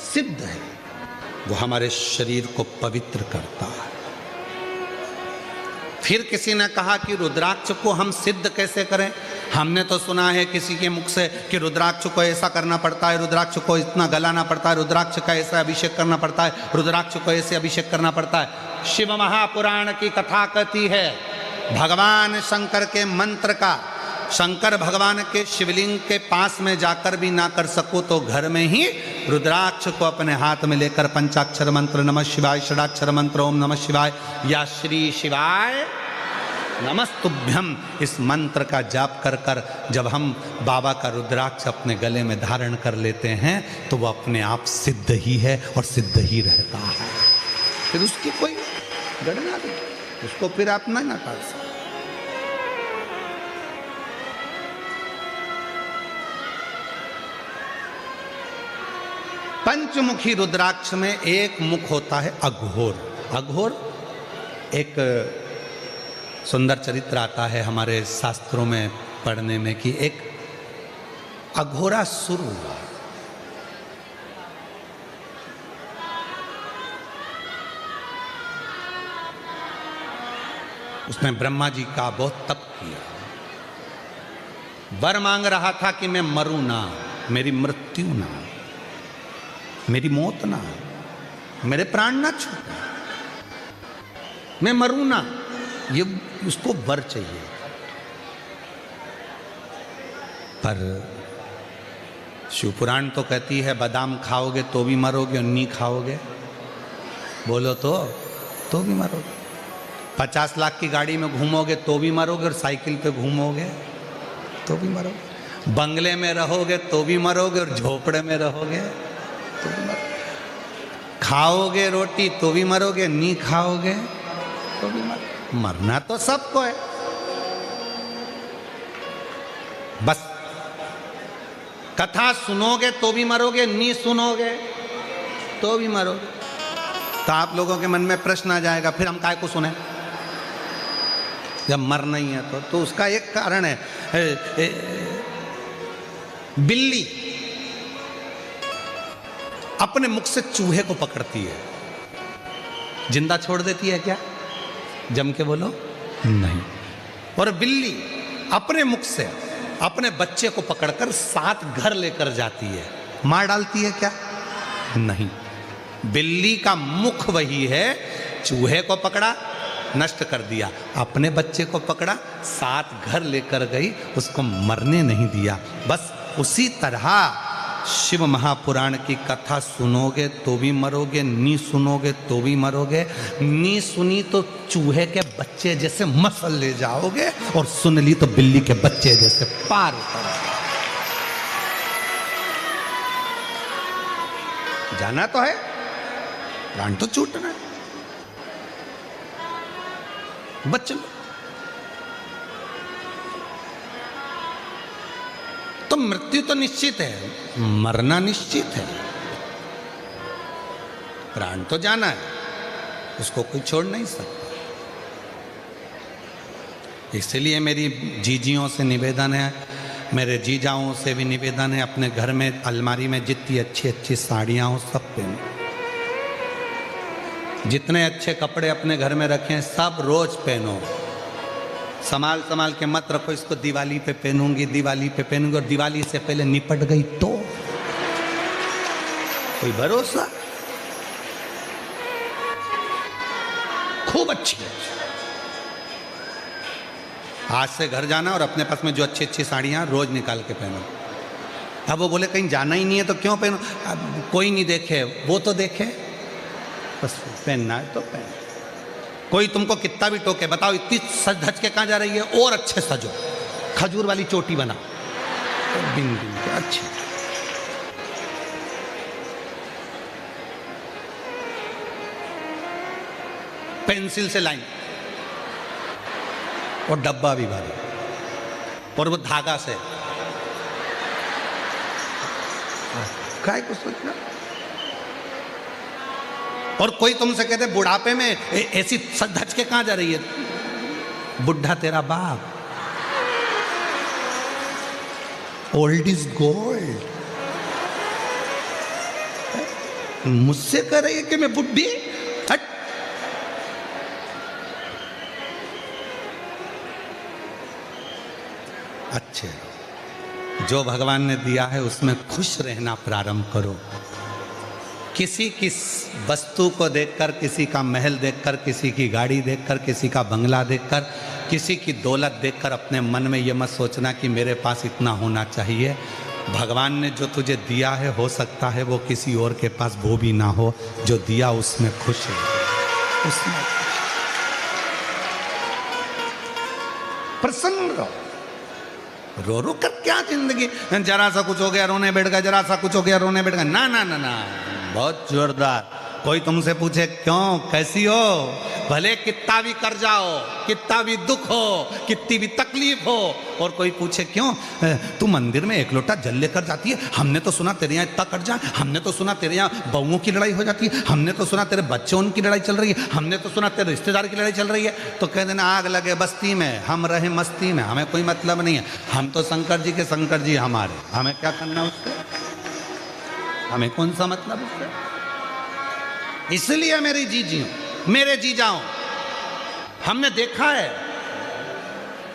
सिद्ध है, वो हमारे शरीर को पवित्र करता है। फिर किसी ने कहा कि रुद्राक्ष को हम सिद्ध कैसे करें? हमने तो सुना है किसी के मुख से कि रुद्राक्ष को ऐसा करना पड़ता है, रुद्राक्ष को इतना गलाना पड़ता है, रुद्राक्ष का ऐसा अभिषेक करना पड़ता है, रुद्राक्ष को ऐसे अभिषेक करना पड़ता है। शिव महापुराण की कथा कहती है भगवान शंकर के मंत्र का, शंकर भगवान के शिवलिंग के पास में जाकर भी ना कर सको तो घर में ही रुद्राक्ष को अपने हाथ में लेकर पंचाक्षर मंत्र नमः शिवाय, षडाक्षर मंत्र ओम नमः शिवाय या श्री शिवाय नमस्तुभ्यम, इस मंत्र का जाप कर कर जब हम बाबा का रुद्राक्ष अपने गले में धारण कर लेते हैं तो वो अपने आप सिद्ध ही है और सिद्ध ही रहता है। फिर उसकी कोई गणना नहीं, उसको फिर आप नहीं नकार सकते। पंचमुखी रुद्राक्ष में एक मुख होता है अघोर। अघोर एक सुंदर चरित्र आता है हमारे शास्त्रों में पढ़ने में कि एक अघोरासुर हुआ। उसने ब्रह्मा जी का बहुत तप किया, वर मांग रहा था कि मैं मरूं ना, मेरी मृत्यु ना, मेरी मौत ना, मेरे प्राण ना छूटे, मैं मरूं ना, ये उसको वर चाहिए। पर शिवपुराण तो कहती है बादाम खाओगे तो भी मरोगे और नहीं खाओगे बोलो तो भी मरोगे। 50 लाख की गाड़ी में घूमोगे तो भी मरोगे और साइकिल पे घूमोगे तो भी मरोगे। बंगले में रहोगे तो भी मरोगे और झोपड़े में रहोगे तो भी मरोगे। खाओगे रोटी तो भी मरोगे, नहीं खाओगे तो भी मरोगे। मरना तो सबको है, बस कथा सुनोगे तो भी मरोगे, नहीं सुनोगे तो भी मरोगे। तो आप लोगों के मन में प्रश्न आ जाएगा फिर हम काय को सुने जब मर नहीं है तो उसका एक कारण है। बिल्ली अपने मुख से चूहे को पकड़ती है, जिंदा छोड़ देती है क्या? जम के बोलो नहीं। और बिल्ली अपने मुख से अपने बच्चे को पकड़कर 7 घर लेकर जाती है, मार डालती है क्या? नहीं। बिल्ली का मुख वही है, चूहे को पकड़ा नष्ट कर दिया, अपने बच्चे को पकड़ा 7 घर लेकर गई, उसको मरने नहीं दिया। बस उसी तरह शिव महापुराण की कथा सुनोगे तो भी मरोगे, नहीं सुनोगे तो भी मरोगे। नहीं सुनी तो चूहे के बच्चे जैसे मसल ले जाओगे और सुन ली तो बिल्ली के बच्चे जैसे पार उतरोगे। जाना तो है, प्राण तो छूटना है, बच लो। तो मृत्यु तो निश्चित है, मरना निश्चित है, प्राण तो जाना है, उसको कोई छोड़ नहीं सकता। इसलिए मेरी जीजियों से निवेदन है, मेरे जीजाओं से भी निवेदन है, अपने घर में अलमारी में जितनी अच्छी अच्छी साड़ियाँ हो सब पहनो, जितने अच्छे कपड़े अपने घर में रखें सब रोज पहनो, संभाल संभाल के मत रखो इसको दिवाली पे पहनूंगी, दिवाली पे पहनूंगी, और दिवाली से पहले निपट गई तो कोई भरोसा। खूब अच्छी है, आज से घर जाना और अपने पास में जो अच्छी अच्छी साड़ियां रोज निकाल के पहनो। अब वो बोले कहीं जाना ही नहीं है तो क्यों पहनो, अब कोई नहीं देखे वो तो देखे, बस पहनना है तो पहन। कोई तुमको कितना भी टोके, बताओ इतनी सज धज के कहाँ जा रही है, और अच्छे सजो, खजूर वाली चोटी बना, बिन बिन के अच्छी, पेंसिल से लाइन और डब्बा भी भारी, और वो धागा से, काय को सोचना। और कोई तुमसे कहते बुढ़ापे में ऐसी सज धज के कहां जा रही है, बुढ़ा तेरा बाप, ओल्ड इज गोल्ड। मुझसे कह रही है कि मैं बुढ़ी, हट। अच्छे जो भगवान ने दिया है उसमें खुश रहना प्रारंभ करो। किसी की वस्तु को देखकर, किसी का महल देखकर, किसी की गाड़ी देखकर, किसी का बंगला देखकर, किसी की दौलत देखकर अपने मन में ये मत सोचना कि मेरे पास इतना होना चाहिए। भगवान ने जो तुझे दिया है हो सकता है वो किसी और के पास वो भी ना हो, जो दिया उसमें खुश है, उसमें प्रसन्न रहो। रो रो कर क्या जिंदगी, जरा सा कुछ हो गया रोने बैठ गया, जरा सा कुछ हो गया रोने बैठ गया, ना ना ना ना, बहुत जोरदार। कोई तुमसे पूछे क्यों कैसी हो, भले कितना भी कर जाओ, कितना भी दुख हो, कितनी भी तकलीफ हो, और कोई पूछे क्यों तू मंदिर में एक लोटा जल लेकर जाती है, हमने तो सुना तेरे यहाँ इतना कट जाए, हमने तो सुना तेरे यहाँ बहुओं की लड़ाई हो जाती है, हमने तो सुना तेरे बच्चों की लड़ाई चल रही है, हमने तो सुना तेरे रिश्तेदार की लड़ाई चल रही है। तो कह देना आग लगे बस्ती में, हम रहे मस्ती में, हमें कोई मतलब नहीं है, हम तो शंकर जी के शंकर जी हमारे, हमें क्या करना उससे, हमें कौन सा मतलब उससे। इसलिए मेरी जीजियों, मेरे जीजाओं, हमने देखा है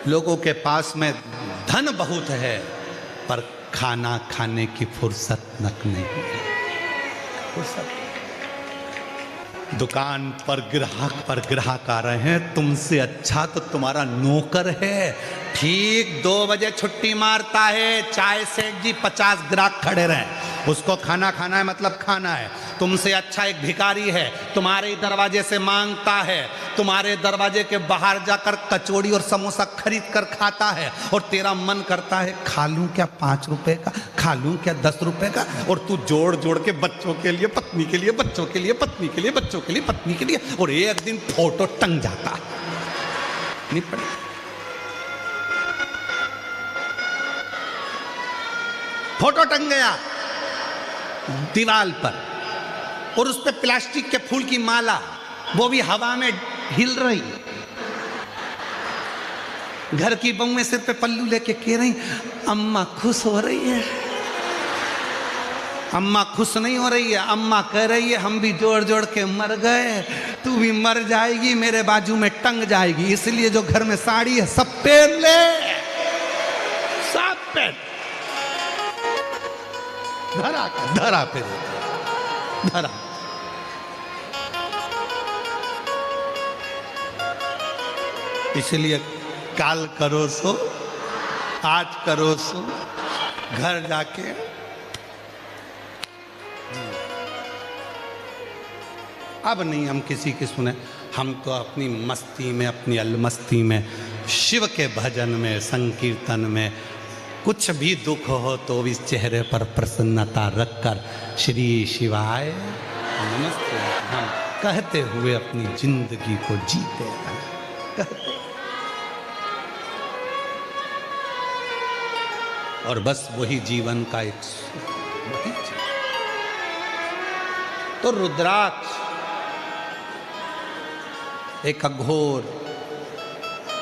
लोगों के पास में धन बहुत है पर खाना खाने की फुर्सत नक नहीं है, फुर्सत। दुकान पर ग्राहक आ रहे हैं, तुमसे अच्छा तो तुम्हारा नौकर है, ठीक 2 बजे छुट्टी मारता है, चाय सेठ जी 50 ग्राहक खड़े रहे, उसको खाना खाना है मतलब खाना है। तुमसे अच्छा एक भिखारी है, तुम्हारे दरवाजे से मांगता है, तुम्हारे दरवाजे के बाहर जाकर कचौड़ी और समोसा खरीद कर खाता है, और तेरा मन करता है खा लूं क्या 5 रुपए का, खा लूं क्या 10 रुपए का, और तू जोड़ जोड़ के बच्चों के लिए, पत्नी के लिए, बच्चों के लिए, पत्नी के लिए, बच्चों के लिए, पत्नी के लिए, और एक दिन फोटो टंग जाता नहीं पड़े। फोटो टंग गया दीवार पर, और उस पे प्लास्टिक के फूल की माला, वो भी हवा में हिल रही। घर की बहुएं सिर पे पल्लू लेके कह रही अम्मा खुश हो रही है, अम्मा खुश नहीं हो रही है, अम्मा कह रही है हम भी जोड़ जोड़ के मर गए, तू भी मर जाएगी, मेरे बाजू में टंग जाएगी, इसलिए जो घर में साड़ी है सब पहन ले, सब पहन, धरा पे धरा। इसलिए काल करो सो, आज करो सो, घर जाके अब नहीं हम किसी की सुने, हम तो अपनी मस्ती में, अपनी अलमस्ती में, शिव के भजन में, संकीर्तन में कुछ भी दुख हो तो इस चेहरे पर प्रसन्नता रखकर श्री शिवाय नमस्ते हम कहते हुए अपनी जिंदगी को जीते हैं। कहते और बस वही जीवन का एक वही जीवन। तो रुद्राक्ष एक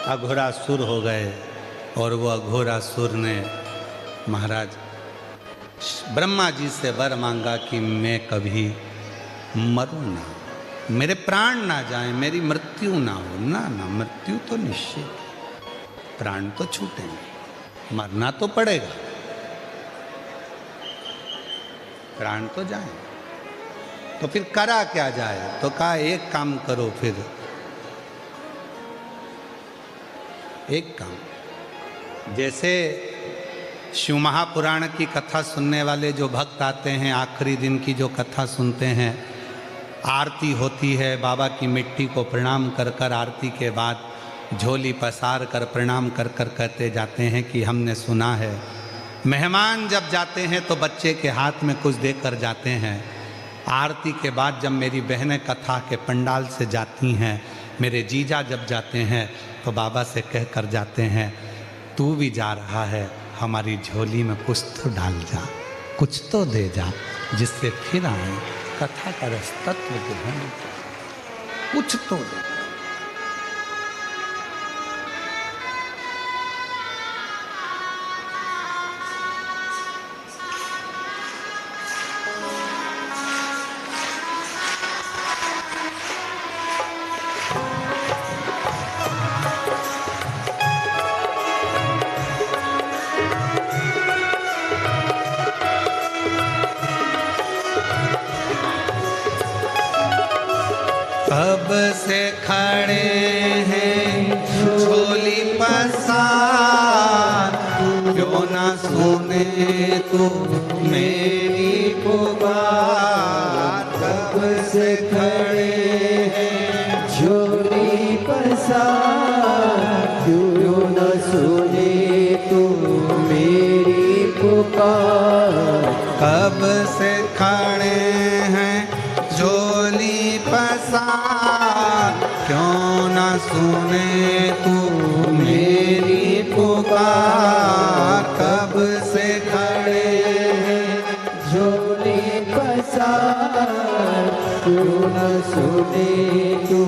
अघोरासुर हो गए और वो अघोरासुर ने महाराज ब्रह्मा जी से वर मांगा कि मैं कभी मरूं ना, मेरे प्राण ना जाएं, मेरी मृत्यु ना हो। ना मृत्यु तो निश्चित, प्राण तो छूटेंगे, मरना तो पड़ेगा, प्राण तो जाए। तो फिर करा क्या जाए? तो कहा एक काम करो, फिर एक काम, जैसे शिव महापुराण की कथा सुनने वाले जो भक्त आते हैं, आखिरी दिन की जो कथा सुनते हैं, आरती होती है, बाबा की मिट्टी को प्रणाम कर कर आरती के बाद झोली पसार कर प्रणाम कर कर कहते जाते हैं कि हमने सुना है मेहमान जब जाते हैं तो बच्चे के हाथ में कुछ देकर जाते हैं। आरती के बाद जब मेरी बहनें कथा के पंडाल से जाती हैं, मेरे जीजा जब जाते हैं तो बाबा से कह कर जाते हैं तू भी जा रहा है, हमारी झोली में कुछ तो डाल जा, कुछ तो दे जा, जिससे फिर आए कथा का रस तत्व ग्रहण, कुछ तो दे। कब से खड़े हैं झोली पसार, क्यों ना सुने तू मेरी पुकार। कब से खड़े हैं झोली पसार, क्यों न सुने तू मेरी पुकार। कब से खड़े हैं झोली पसार, क्यों ना सुने तू मेरी पुकार। कब से खड़े हैं झोली पसार, क्यों न सुने तू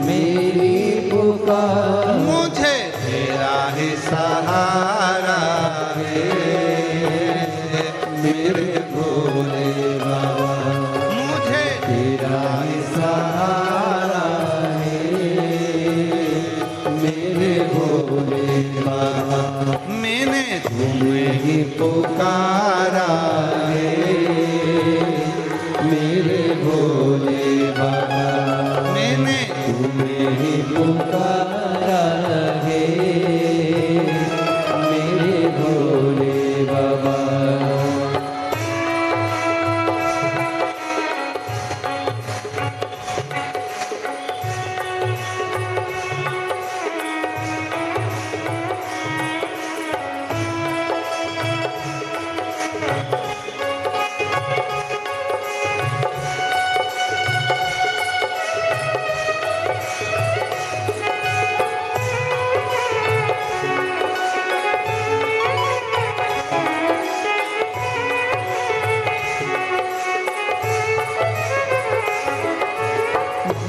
मेरी पुकार। मुझे तेरा ही सहारा है मेरे भोले बाबा, मुझे तेरा ही सहारा है मेरे भोले बाबा। मैंने तुम्हें ही पुकारा है मेरे भोले बाबा। मैंने तुम्हें ही पुकारा है मेरे भोले बाबा।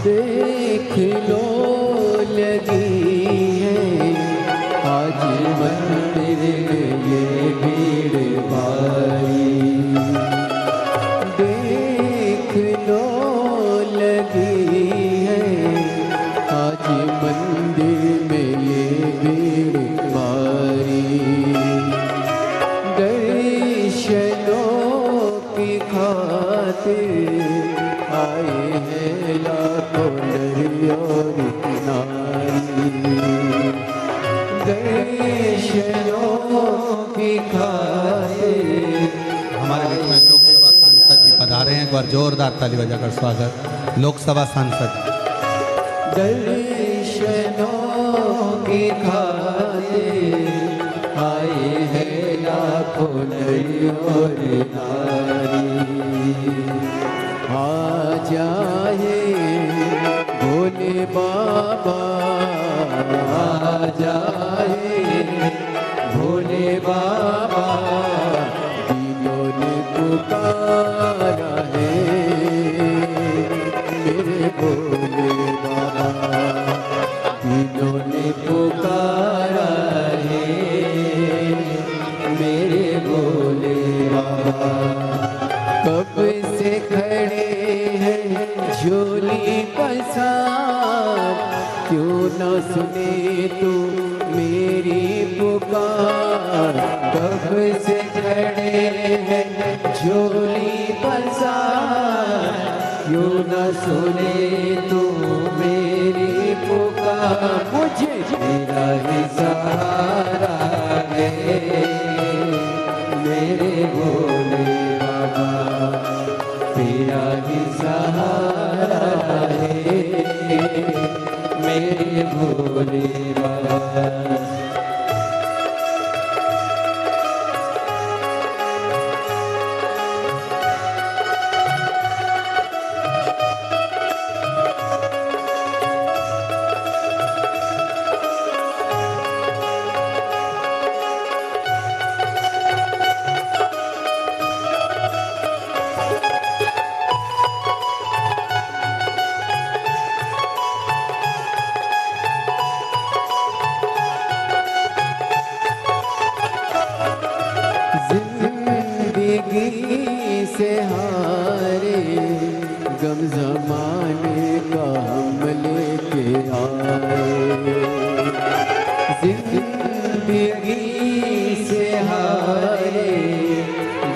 देख लो लगी है आज मंदिर ये भीड़ भारी। देख लो लगी है आज मंदिर में ये भीड़ भारी। दर्शनों की खातिर आए हैं लाखों नर और नारी। दर्शनों की खातिर हमारे बीच में लोकसभा सांसद जी पधारे हैं, एक बार जोरदार ताली बजाकर स्वागत लोकसभा सांसद। दर्शनों की खातिर आए हैं नर और नारी आ जाए भोले बाबा, आ जाए भोले बाबा, दिलों ने पुकारा है मेरे भोले बाबा, दिलों ने पुकारा है मेरे भोले बाबा। कब से खड़े हैं झोली पसार, क्यों न सुने तू मेरी पुकार। कब से खड़े हैं झोली पसार, क्यों न सुने तू मेरी पुकार। मुझे तेरा ही सहारा है मेरे भोले बाबा, तेरा ही सहारा है मेरे भोले बाबा। जिंदगी से हारे गम जमाने का हम लेके आए। जिंदगी से हारे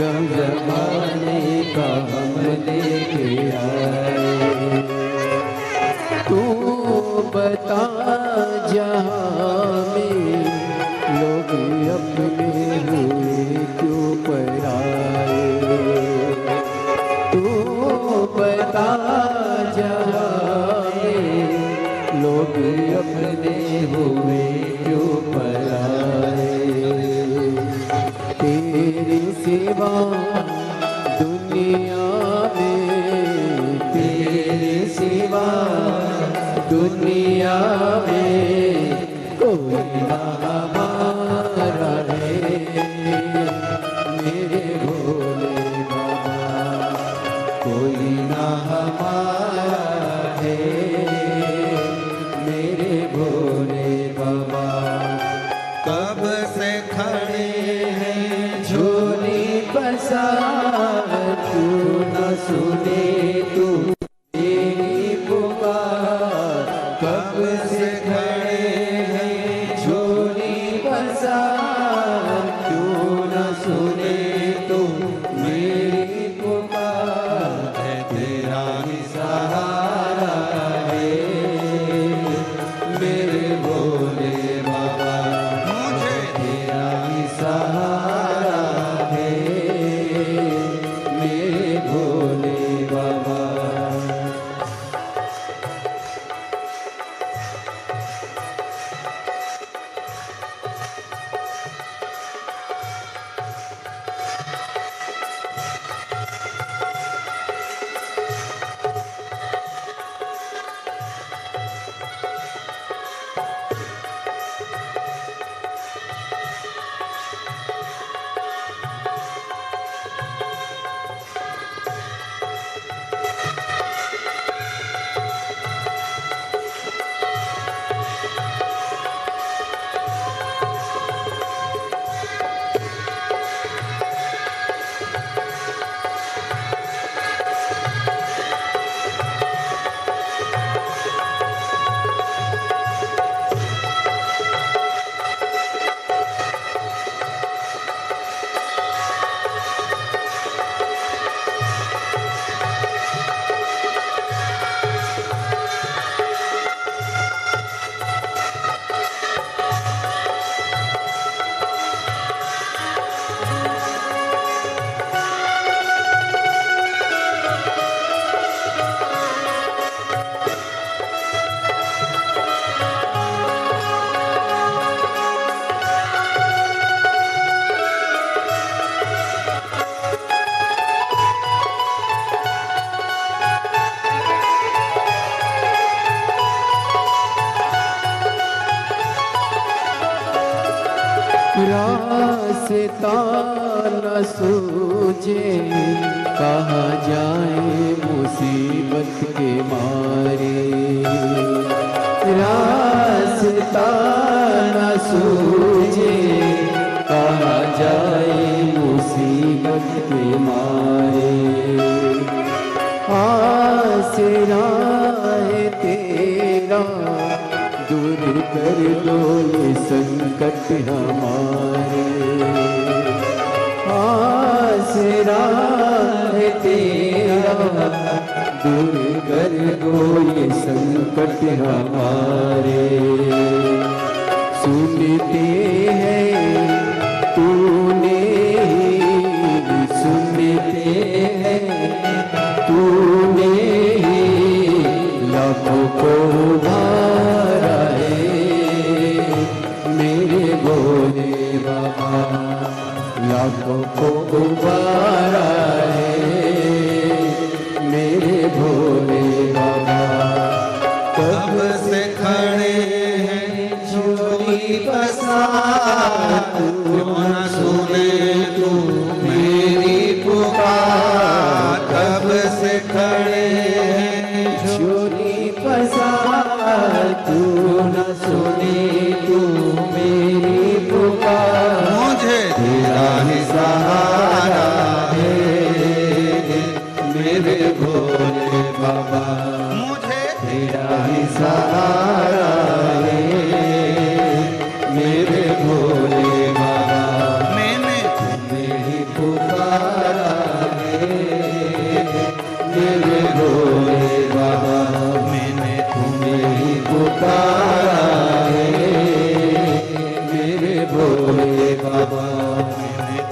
गम जमाने का हम लेके आए। तू बता जहाँ में लोग अपने हुए क्यों पराए। तू बता जहाँ में लोग अपने हुए क्यों पराए। तेरे सिवा दुनिया में, तेरे सिवा दुनिया में कोई ना हमारा है मेरे भोले बाबा, कोई ना हमारा है मेरे भोले बाबा। कब से खड़े हैं झोली पसार, तू न सुने तू मेरी पुकार। कब से खड़े हैं झोली रास्ता न सूझे कहाँ जाए मुसीबत के मारे, रास्ता न सूझे कहाँ जाए मुसीबत के मारे, आसरा है तेरा दूर कर दो ये संकट हमारे, आसरा है तेरा दूर कर दो ये संकट हमारे। सुनते हैं तूने ही, सुनते हैं तूने ही लाखों को उबारा है मेरे भोले बाबा, लाखों को उबारा है मेरे भोले बाबा। कब से खड़े हैं झोली पसार, क्यों न सुने तू मेरी पुकार। कब से खड़े हैं झोली पसार, तू न सुने तू मेरी पुकार। मुझे तेरा ही सहारा है मेरे भोले बाबा, मुझे तेरा ही सहारा है मेरे भोले बाबा। मैंने तुम्हें ही पुकारा है मेरे भोले बाबा, मैंने तुम्हें ही पुकारा है मेरे भोले बाबा,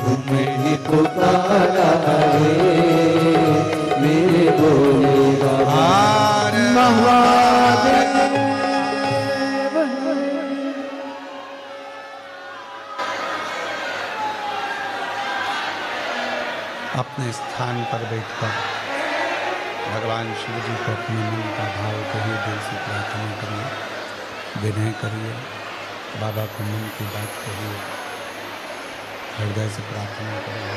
तुम्हें ही पुकारा है मेरे भोले बाबा। हार महादेव अपने स्थान पर बैठकर भगवान शिव जी को अपने मन का भाव कहिए, दिल से प्रार्थना करिए, विनय करिए, बाबा को मन की बात कहिए, हृदय से प्रार्थना करिए,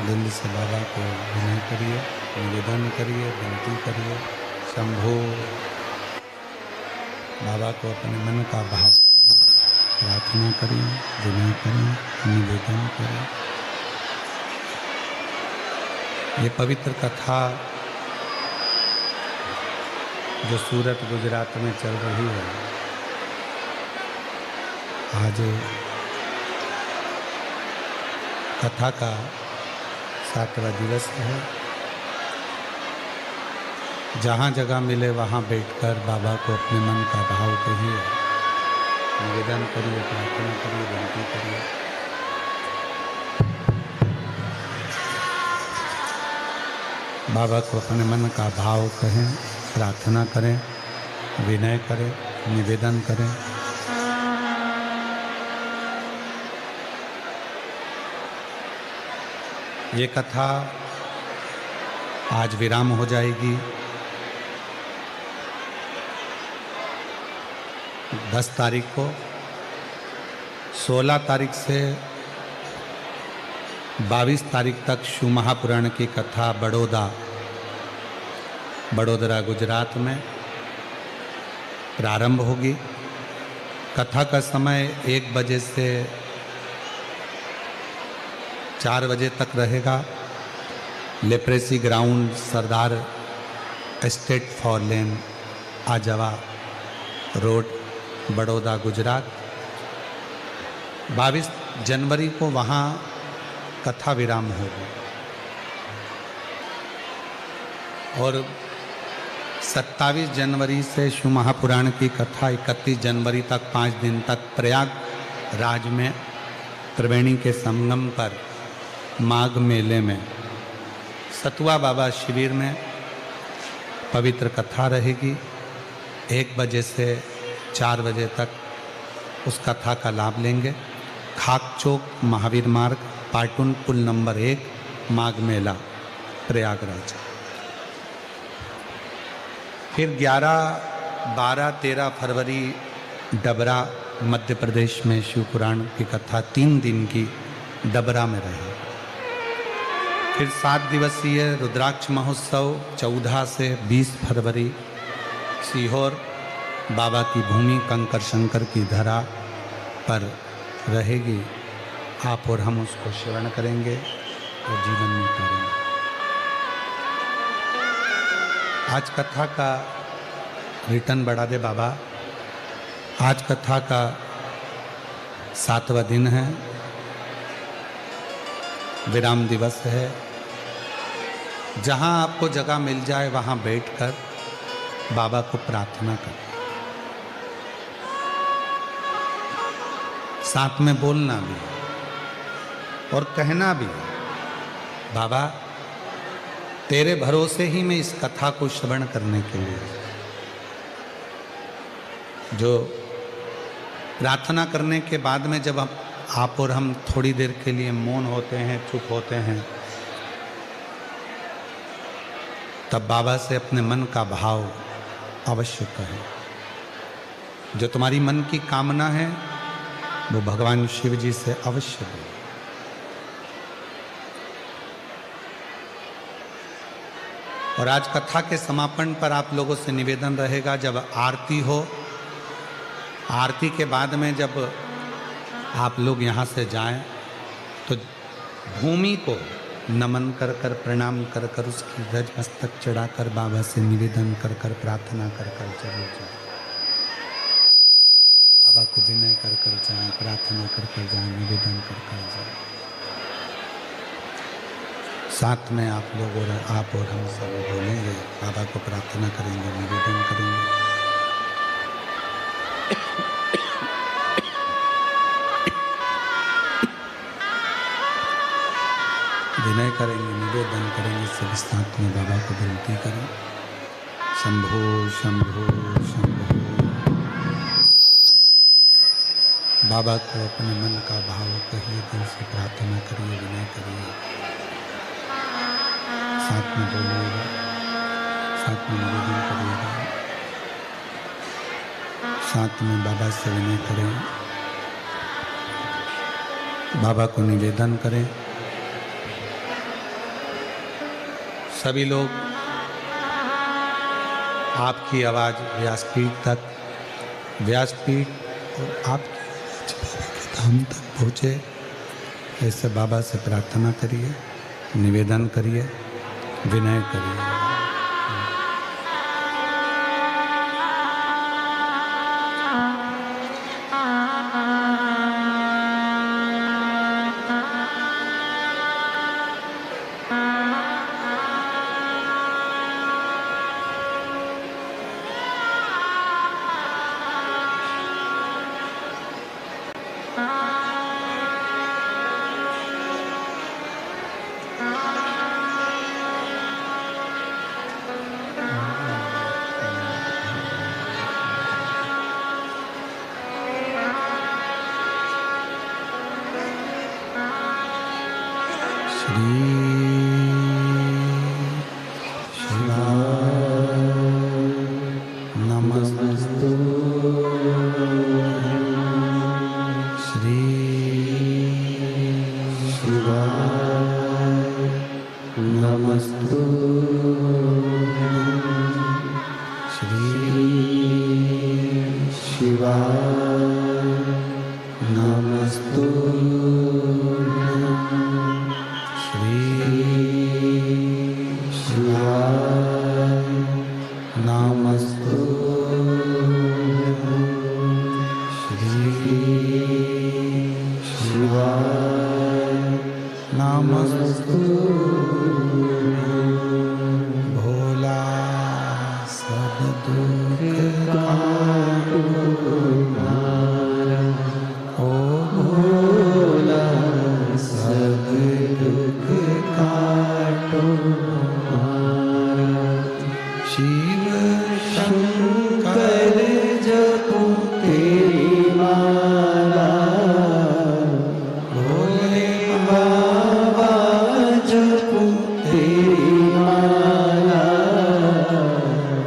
दिल से बाबा को विनय करिए, निवेदन करिए, विनती करिए, शंभो। बाबा को अपने मन का भाव करिए, प्रार्थना करिए, विनय करिए, निवेदन करिए। ये पवित्र कथा जो सूरत गुजरात में चल रही है, आज कथा का 7वां दिवस है। जहाँ जगह मिले वहाँ बैठकर बाबा को अपने मन का भाव कहिए, निवेदन करिए, प्रार्थना करिए, विनती करिए। बाबा को अपने मन का भाव कहें, प्रार्थना करें, विनय करें, निवेदन करें। ये कथा आज विराम हो जाएगी। 10 तारीख को, 16 तारीख से 22 तारीख तक शिव महापुराण की कथा बड़ोदरा गुजरात में प्रारंभ होगी। कथा का समय 1 बजे से 4 बजे तक रहेगा। Leprosy ground, Sardar estate for lane, Ajwa road, Baroda, Gujarat. 22 जनवरी को वहाँ कथा विराम होगी और 27 जनवरी से शिव महापुराण की कथा 31 जनवरी तक 5 दिन तक प्रयागराज में त्रिवेणी के संगम पर माघ मेले में सतुआ बाबा शिविर में पवित्र कथा रहेगी। 1 बजे से 4 बजे तक उस कथा का लाभ लेंगे। खाक चौक, महावीर मार्ग, पाटुन पुल नंबर 1, माघ मेला, प्रयागराज। फिर 11, 12, 13 फरवरी डबरा मध्य प्रदेश में शिव पुराण की कथा 3 दिन की डबरा में रही। फिर 7 दिवसीय रुद्राक्ष महोत्सव 14 से 20 फरवरी सीहोर बाबा की भूमि कंकर शंकर की धरा पर रहेगी। आप और हम उसको श्रवण करेंगे और जीवन में उतारेंगे। आज कथा का रिटर्न बढ़ा दे बाबा। आज कथा का 7वां दिन है, विराम दिवस है। जहाँ आपको जगह मिल जाए वहाँ बैठकर बाबा को प्रार्थना करें, साथ में बोलना भी और कहना भी, बाबा तेरे भरोसे ही मैं इस कथा को श्रवण करने के लिए। जो प्रार्थना करने के बाद में जब आप और हम थोड़ी देर के लिए मौन होते हैं, चुप होते हैं, तब बाबा से अपने मन का भाव अवश्य कहें। जो तुम्हारी मन की कामना है वो भगवान शिव जी से अवश्य बोलो। और आज कथा के समापन पर आप लोगों से निवेदन रहेगा, जब आरती हो, आरती के बाद में जब आप लोग यहाँ से जाएं तो भूमि को नमन कर कर, प्रणाम कर कर, उसकी रज मस्तक चढ़ाकर बाबा से निवेदन कर कर, प्रार्थना कर कर चले जाएं। बाबा को विनय कर कर जाएं, प्रार्थना कर कर जाएं, निवेदन कर कर जाएं। साथ में आप लोग और आप और हम सब बोलेंगे, बाबा को प्रार्थना करेंगे, निवेदन करेंगे। विनय करेंगे, निवेदन करेंगे, सब साथ में बाबा को विनती करें। शंभो शंभो शंभो। बाबा को अपने मन का भाव कहिए, दिल से प्रार्थना करिए, विनय करिए, साथ में बोलिएगा, साथ में निवेदन करिएगा, साथ में बाबा से विनय करें, बाबा को निवेदन करें। सभी लोग आपकी आवाज़ व्यासपीठ तक, व्यासपीठ और आपकी धाम तक पहुँचे, ऐसे बाबा से प्रार्थना करिए, निवेदन करिए, विनय करिए।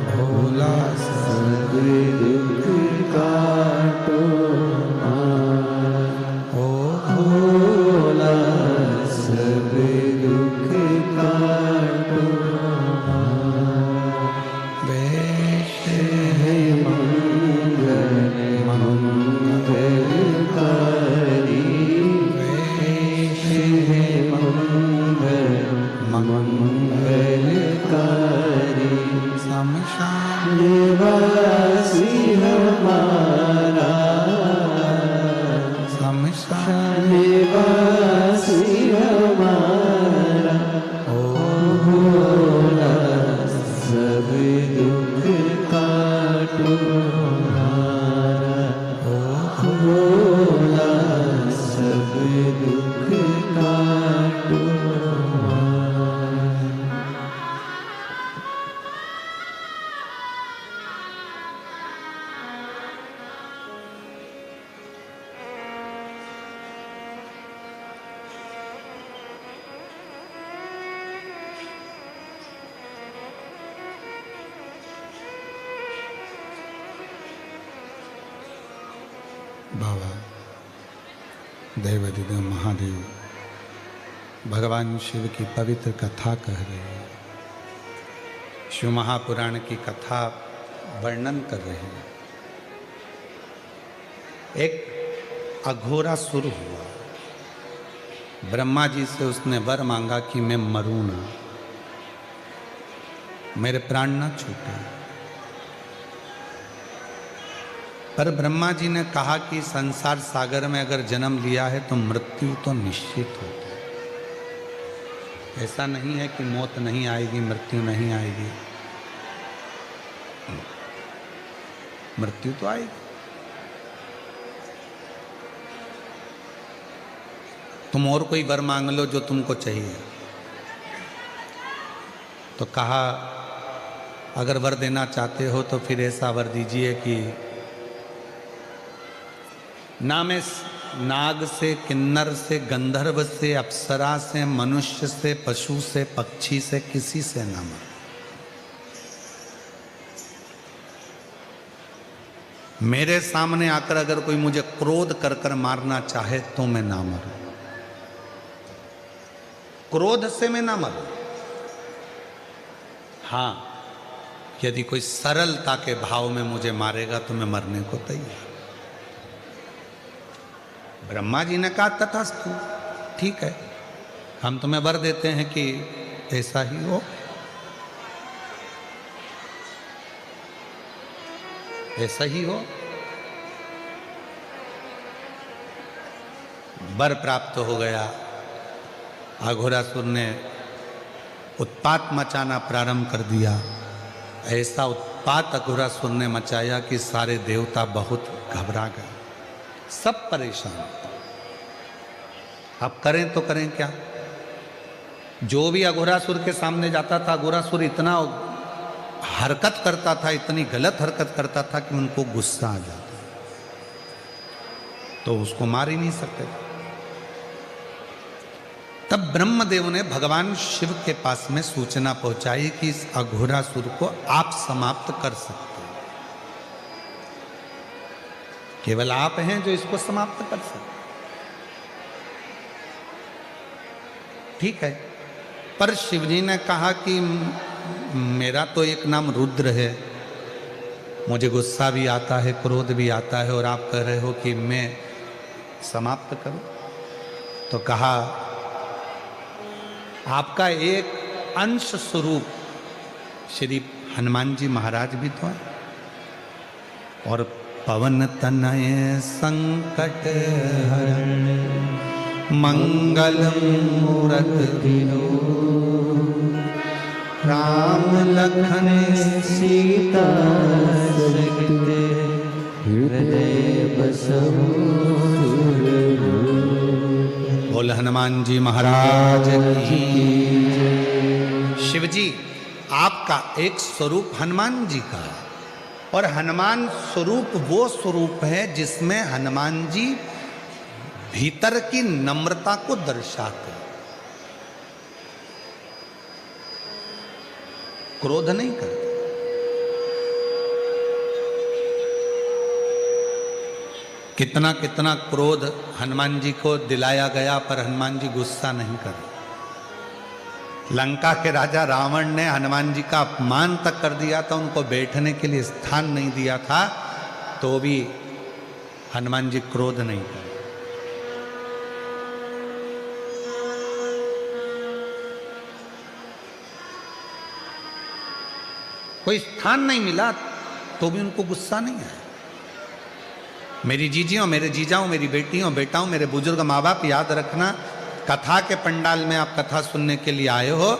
भोला सब दुख काटो। बाबा देवाधिदेव महादेव भगवान शिव की पवित्र कथा कह रहे हैं, शिव महापुराण की कथा वर्णन कर रहे हैं। एक अघोरासुर हुआ, ब्रह्मा जी से उसने वर मांगा कि मैं मरूं ना, मेरे प्राण ना छूटे। पर ब्रह्मा जी ने कहा कि संसार सागर में अगर जन्म लिया है तो मृत्यु तो निश्चित होती है। ऐसा नहीं है कि मौत नहीं आएगी, मृत्यु नहीं आएगी, मृत्यु तो आएगी। तुम और कोई वर मांग लो जो तुमको चाहिए। तो कहा अगर वर देना चाहते हो तो फिर ऐसा वर दीजिए कि ना मैं नाग से, किन्नर से, गंधर्व से, अप्सरा से, मनुष्य से, पशु से, पक्षी से, किसी से ना मरूं। मेरे सामने आकर अगर कोई मुझे क्रोध कर कर मारना चाहे तो मैं ना मरूं, क्रोध से मैं ना मरूं। हाँ, यदि कोई सरलता के भाव में मुझे मारेगा तो मैं मरने को तैयार। ब्रह्मा जी ने कहा तथास्तु, ठीक है, हम तुम्हें वर देते हैं कि ऐसा ही हो। ऐसा ही हो। वर प्राप्त हो गया। अघोरासुर ने उत्पात मचाना प्रारंभ कर दिया। ऐसा उत्पात अघोरासुर ने मचाया कि सारे देवता बहुत घबरा गए, सब परेशान। अब करें तो करें क्या? जो भी अघोरासुर के सामने जाता था, अघोरासुर इतना हरकत करता था, इतनी गलत हरकत करता था कि उनको गुस्सा आ जाता, तो उसको मार ही नहीं सकते। तब ब्रह्मदेव ने भगवान शिव के पास में सूचना पहुंचाई कि इस अघोरासुर को आप समाप्त कर सकते हैं। केवल आप हैं जो इसको समाप्त कर सकते। ठीक है, पर शिवजी ने कहा कि मेरा तो एक नाम रुद्र है, मुझे गुस्सा भी आता है, क्रोध भी आता है, और आप कह रहे हो कि मैं समाप्त करूं। तो कहा आपका एक अंश स्वरूप श्री हनुमान जी महाराज भी तो हैं, और पवन तनय संकट हरण मंगल मूरति राम लखन सीता सहित हृदय बसहु बोल हनुमान जी महाराज की। शिव जी आपका एक स्वरूप हनुमान जी का, और हनुमान स्वरूप वो स्वरूप है जिसमें हनुमान जी भीतर की नम्रता को दर्शाते, क्रोध नहीं करते। कितना कितना क्रोध हनुमान जी को दिलाया गया, पर हनुमान जी गुस्सा नहीं करे। लंका के राजा रावण ने हनुमान जी का अपमान तक कर दिया था, उनको बैठने के लिए स्थान नहीं दिया था, तो भी हनुमान जी क्रोध नहीं करे। कोई स्थान नहीं मिला तो भी उनको गुस्सा नहीं आया। मेरी जीजियों, मेरे जीजाओं, मेरी बेटियों, बेटाओं, मेरे बुजुर्ग माँ बाप, याद रखना, कथा के पंडाल में आप कथा सुनने के लिए आए हो,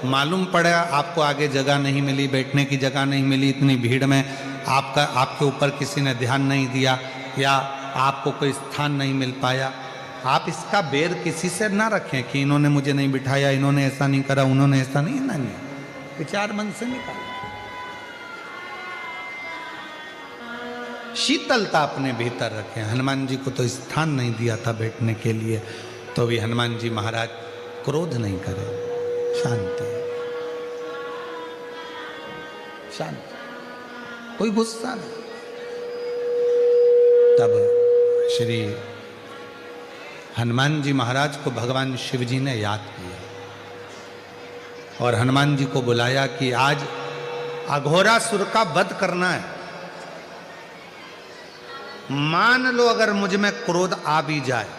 मालूम पड़ा आपको आगे जगह नहीं मिली, बैठने की जगह नहीं मिली, इतनी भीड़ में आपके ऊपर किसी ने ध्यान नहीं दिया, या आपको कोई स्थान नहीं मिल पाया, आप इसका बेर किसी से ना रखें कि इन्होंने मुझे नहीं बिठाया, इन्होंने ऐसा नहीं करा, उन्होंने ऐसा नहीं, नहीं, विचार मन से निकाला। शीतलता अपने भीतर रखें। हनुमान जी को तो स्थान नहीं दिया था बैठने के लिए, तो भी हनुमान जी महाराज क्रोध नहीं करे, शांति, शांति, कोई गुस्सा नहीं। तब श्री हनुमान जी महाराज को भगवान शिव जी ने याद किया और हनुमान जी को बुलाया कि आज अघोरासुर का वध करना है। मान लो अगर मुझ में क्रोध आ भी जाए,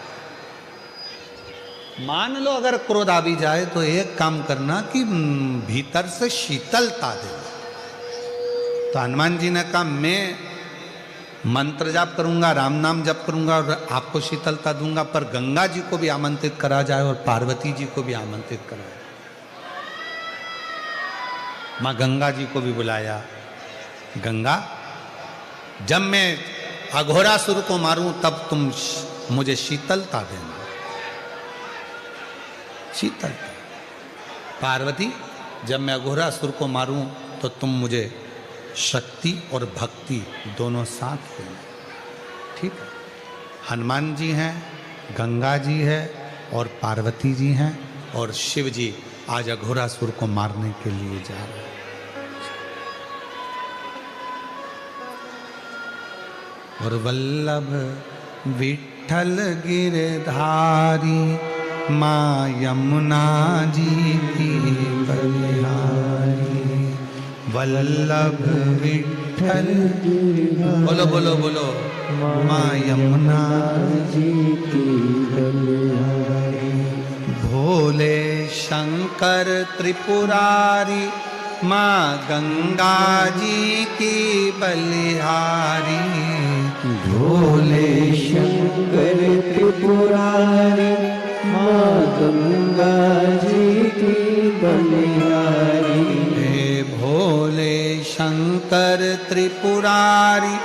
मान लो अगर क्रोध आ भी जाए तो एक काम करना कि भीतर से शीतलता देना। तो हनुमान जी ने कहा मैं मंत्र जाप करूंगा, राम नाम जप करूंगा और आपको शीतलता दूंगा, पर गंगा जी को भी आमंत्रित करा जाए और पार्वती जी को भी आमंत्रित करा जाए। माँ गंगा जी को भी बुलाया। गंगा, जब मैं अघोरासुर को मारूं तब तुम मुझे शीतलता देना, शीतलता। पार्वती, जब मैं अघोरासुर को मारूं तो तुम मुझे शक्ति और भक्ति दोनों साथ देना। ठीक है। हनुमान जी हैं, गंगा जी है और पार्वती जी हैं और शिव जी आज अघोरासुर को मारने के लिए जा रहे हैं। और वल्लभ विठ्ठल गिरधारी माँ यमुना जी की बलिहारी। वल्लभ विठ्ठल, बोलो बोलो बोलो, माँ यमुना जी की बलिहारी। भोले शंकर त्रिपुरारी माँ गंगा जी की बलिहारी। भोले शंकर त्रिपुरारी माँ गंगा जी की बलिहारी। हे भोले शंकर त्रिपुरारी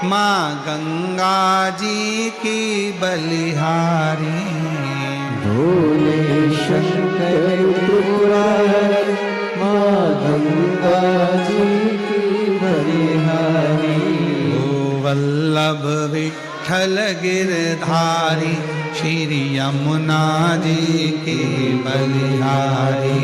माँ गंगा जी की बलिहारी। भोले शंकर त्रिपुरारी माँ गंगा जी की बलिहारी। ओ वल्लभ विठ्ठल गिरधारी श्री यमुना जी की बलिहारी।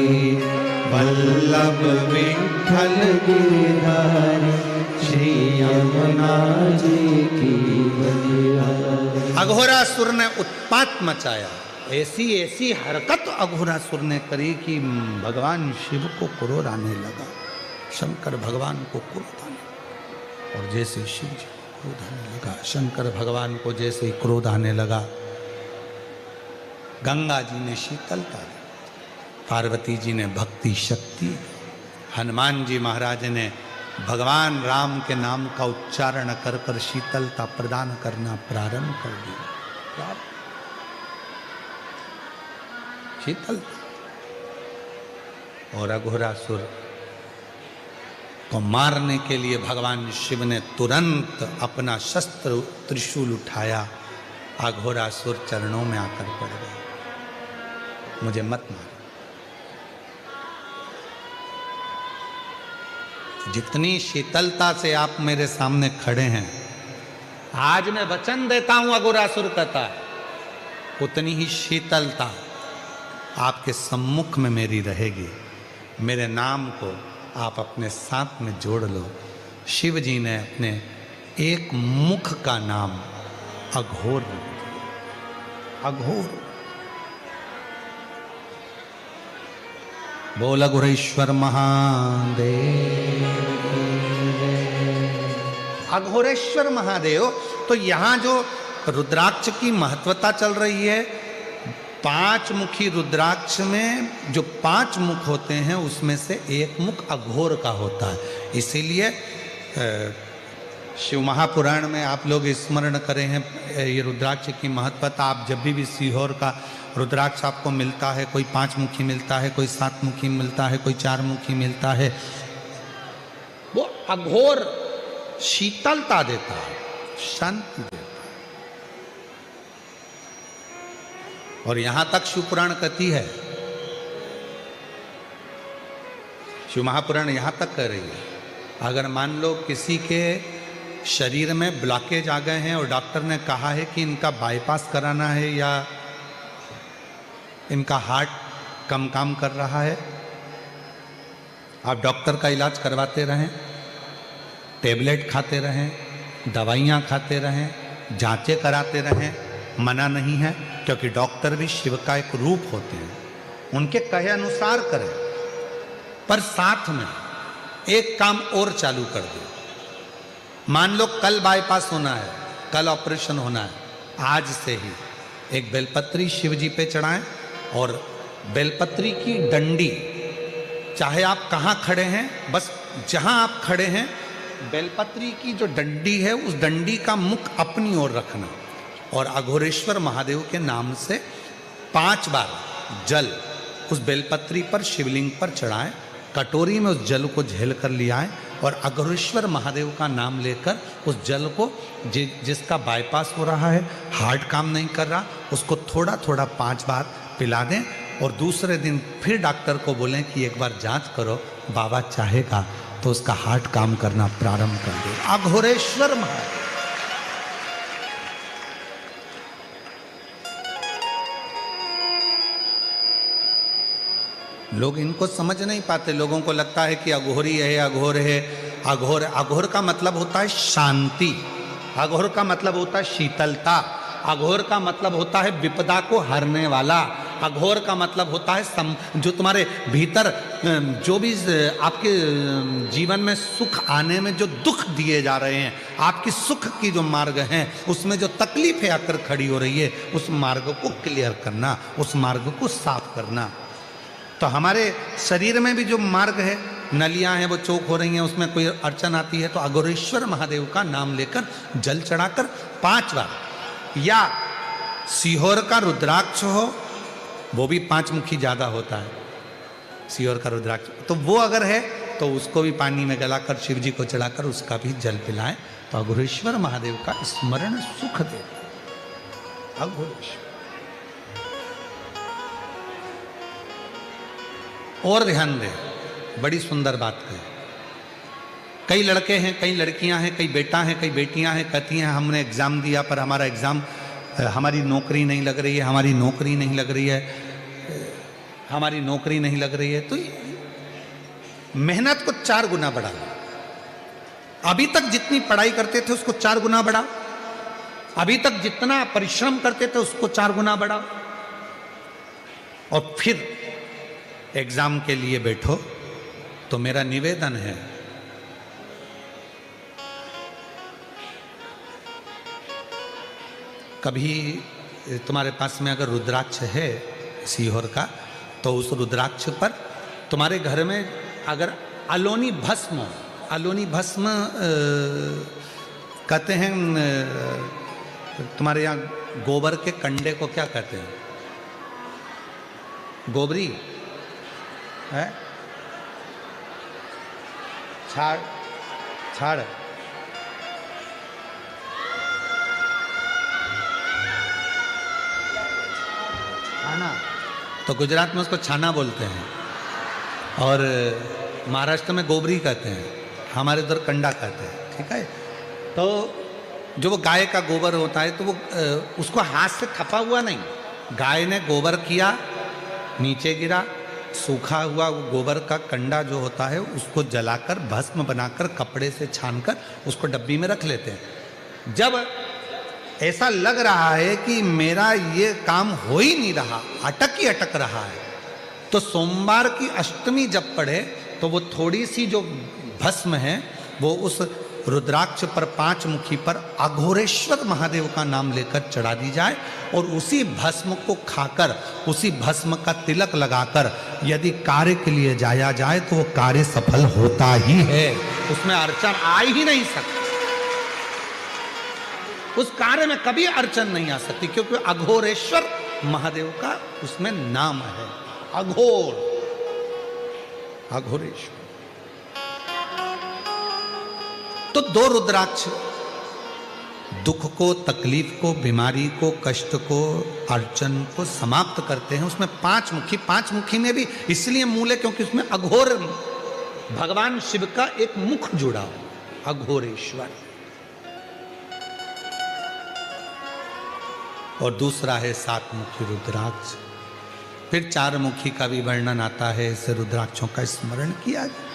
वल्लभ विठ्ठल गिरधारी श्री यमुना जी की बलिहारी। अघोरासुर ने उत्पात मचाया। ऐसी ऐसी हरकत अघोरासुर ने करी कि भगवान शिव को क्रोध आने लगा, शंकर भगवान को क्रोध आने लगा। और जैसे शिव जी को क्रोध आने लगा, शंकर भगवान को जैसे ही क्रोध आने लगा, गंगा जी ने शीतलता दी, पार्वती जी ने भक्ति शक्ति, हनुमान जी महाराज ने भगवान राम के नाम का उच्चारण कर कर शीतलता प्रदान करना प्रारंभ कर दिया। शीतल। और अघोरासुर को मारने के लिए भगवान शिव ने तुरंत अपना शस्त्र त्रिशूल उठाया। अघोरासुर चरणों में आकर पड़ गया, मुझे मत मार। जितनी शीतलता से आप मेरे सामने खड़े हैं, आज मैं वचन देता हूं, अघोरासुर कहता है, उतनी ही शीतलता आपके सम्मुख में मेरी रहेगी। मेरे नाम को आप अपने साथ में जोड़ लो। शिव जी ने अपने एक मुख का नाम अघोर रख दिया। अघोर। बोल अघोरेश्वर महादेव। अघोरेश्वर महादेव। तो यहां जो रुद्राक्ष की महत्वता चल रही है, 5 मुखी रुद्राक्ष में जो 5 मुख होते हैं उसमें से एक मुख अघोर का होता है। इसीलिए शिव महापुराण में आप लोग स्मरण करें हैं ये रुद्राक्ष की महत्वता। आप जब भी सीहोर का रुद्राक्ष आपको मिलता है, कोई 5 मुखी मिलता है, कोई 7 मुखी मिलता है, कोई 4 मुखी मिलता है, वो अघोर शीतलता देता है, शांति देता है। और यहां तक शिव पुराण कहती है, शिव महापुराण यहां तक कह रही है, अगर मान लो किसी के शरीर में ब्लॉकेज आ गए हैं और डॉक्टर ने कहा है कि इनका बाईपास कराना है या इनका हार्ट कम काम कर रहा है, आप डॉक्टर का इलाज करवाते रहें, टेबलेट खाते रहें, दवाइयाँ खाते रहें, जांचें कराते रहें, मना नहीं है, क्योंकि डॉक्टर भी शिव का एक रूप होते हैं, उनके कहे अनुसार करें। पर साथ में एक काम और चालू कर दे। मान लो कल बाईपास होना है, कल ऑपरेशन होना है, आज से ही एक बेलपत्री शिव जी पे चढ़ाएं और बेलपत्री की डंडी, चाहे आप कहाँ खड़े हैं, बस जहां आप खड़े हैं बेलपत्री की जो डंडी है उस डंडी का मुख अपनी ओर रखना और अघोरेश्वर महादेव के नाम से 5 बार जल उस बेलपत्री पर शिवलिंग पर चढ़ाएं, कटोरी में उस जल को झेल कर ले आएं और अघोरेश्वर महादेव का नाम लेकर उस जल को जिसका बाईपास हो रहा है, हार्ट काम नहीं कर रहा, उसको थोड़ा थोड़ा 5 बार पिला दें और दूसरे दिन फिर डॉक्टर को बोलें कि एक बार जांच करो, बाबा चाहेगा तो उसका हार्ट काम करना प्रारंभ कर दे। अघोरेश्वर महादेव। लोग इनको समझ नहीं पाते, लोगों को लगता है कि अघोरी है, अघोर है। अघोर का मतलब होता है शांति, अघोर का मतलब होता है शीतलता, अघोर का मतलब होता है विपदा को हरने वाला, अघोर का मतलब होता है जो तुम्हारे भीतर जो भी आपके जीवन में सुख आने में जो दुख दिए जा रहे हैं, आपकी सुख की जो मार्ग हैं उसमें जो तकलीफें आकर खड़ी हो रही है, उस मार्ग को क्लियर करना, उस मार्ग को साफ करना। तो हमारे शरीर में भी जो मार्ग है, नलियां हैं वो चौक हो रही हैं, उसमें कोई अड़चन आती है तो अघोरेश्वर महादेव का नाम लेकर जल चढ़ाकर 5 बार, या सीहोर का रुद्राक्ष हो, वो भी 5 मुखी ज्यादा होता है, सीहोर का रुद्राक्ष, तो वो अगर है तो उसको भी पानी में गलाकर शिव जी को चढ़ाकर उसका भी जल पिलाएं तो अघोरेश्वर महादेव का स्मरण सुख दे। अघोरेश्वर। और ध्यान दें, बड़ी सुंदर बात कही। कई लड़के हैं, कई लड़कियां हैं, कई बेटा हैं, कई बेटियां हैं, कहती हैं हमने एग्ज़ाम दिया पर हमारा एग्ज़ाम, हमारी नौकरी नहीं लग रही है, हमारी नौकरी नहीं लग रही है, हमारी नौकरी नहीं लग रही है। तो मेहनत को 4 गुना बढ़ा, अभी तक जितनी पढ़ाई करते थे उसको 4 गुना बढ़ाओ, अभी तक जितना परिश्रम करते थे उसको 4 गुना बढ़ाओ और फिर एग्जाम के लिए बैठो। तो मेरा निवेदन है, कभी तुम्हारे पास में अगर रुद्राक्ष है सीहोर का, तो उस रुद्राक्ष पर तुम्हारे घर में अगर अलोनी भस्म हो, अलोनी भस्म कहते हैं, तुम्हारे यहाँ गोबर के कंडे को क्या कहते हैं? गोबरी है, छाड़, छाड़, छाना, तो गुजरात में उसको छाना बोलते हैं और महाराष्ट्र में गोबरी कहते हैं, हमारे उधर कंडा कहते हैं। ठीक है, तो जो वो गाय का गोबर होता है तो वो उसको हाथ से थपा हुआ नहीं, गाय ने गोबर किया, नीचे गिरा, सूखा हुआ वो गोबर का कंडा जो होता है उसको जलाकर भस्म बनाकर कपड़े से छानकर उसको डब्बी में रख लेते हैं। जब ऐसा लग रहा है कि मेरा ये काम हो ही नहीं रहा, अटक ही अटक रहा है, तो सोमवार की अष्टमी जब पड़े तो वो थोड़ी सी जो भस्म है वो उस रुद्राक्ष पर 5 मुखी पर अघोरेश्वर महादेव का नाम लेकर चढ़ा दी जाए और उसी भस्म को खाकर, उसी भस्म का तिलक लगाकर यदि कार्य के लिए जाया जाए तो वो कार्य सफल होता ही है, उसमें अड़चन आ ही नहीं सकती, उस कार्य में कभी अड़चन नहीं आ सकती, क्योंकि अघोरेश्वर महादेव का उसमें नाम है, अघोर, अघोरेश्वर। तो 2 रुद्राक्ष दुख को, तकलीफ को, बीमारी को, कष्ट को, अड़चन को समाप्त करते हैं। उसमें 5 मुखी, 5 मुखी में भी इसलिए मूल है क्योंकि उसमें अघोर भगवान शिव का एक मुख जुड़ा हो, अघोरेश्वर। और दूसरा है 7 मुखी रुद्राक्ष। फिर 4 मुखी का भी वर्णन आता है, इसे रुद्राक्षों का स्मरण किया जाए।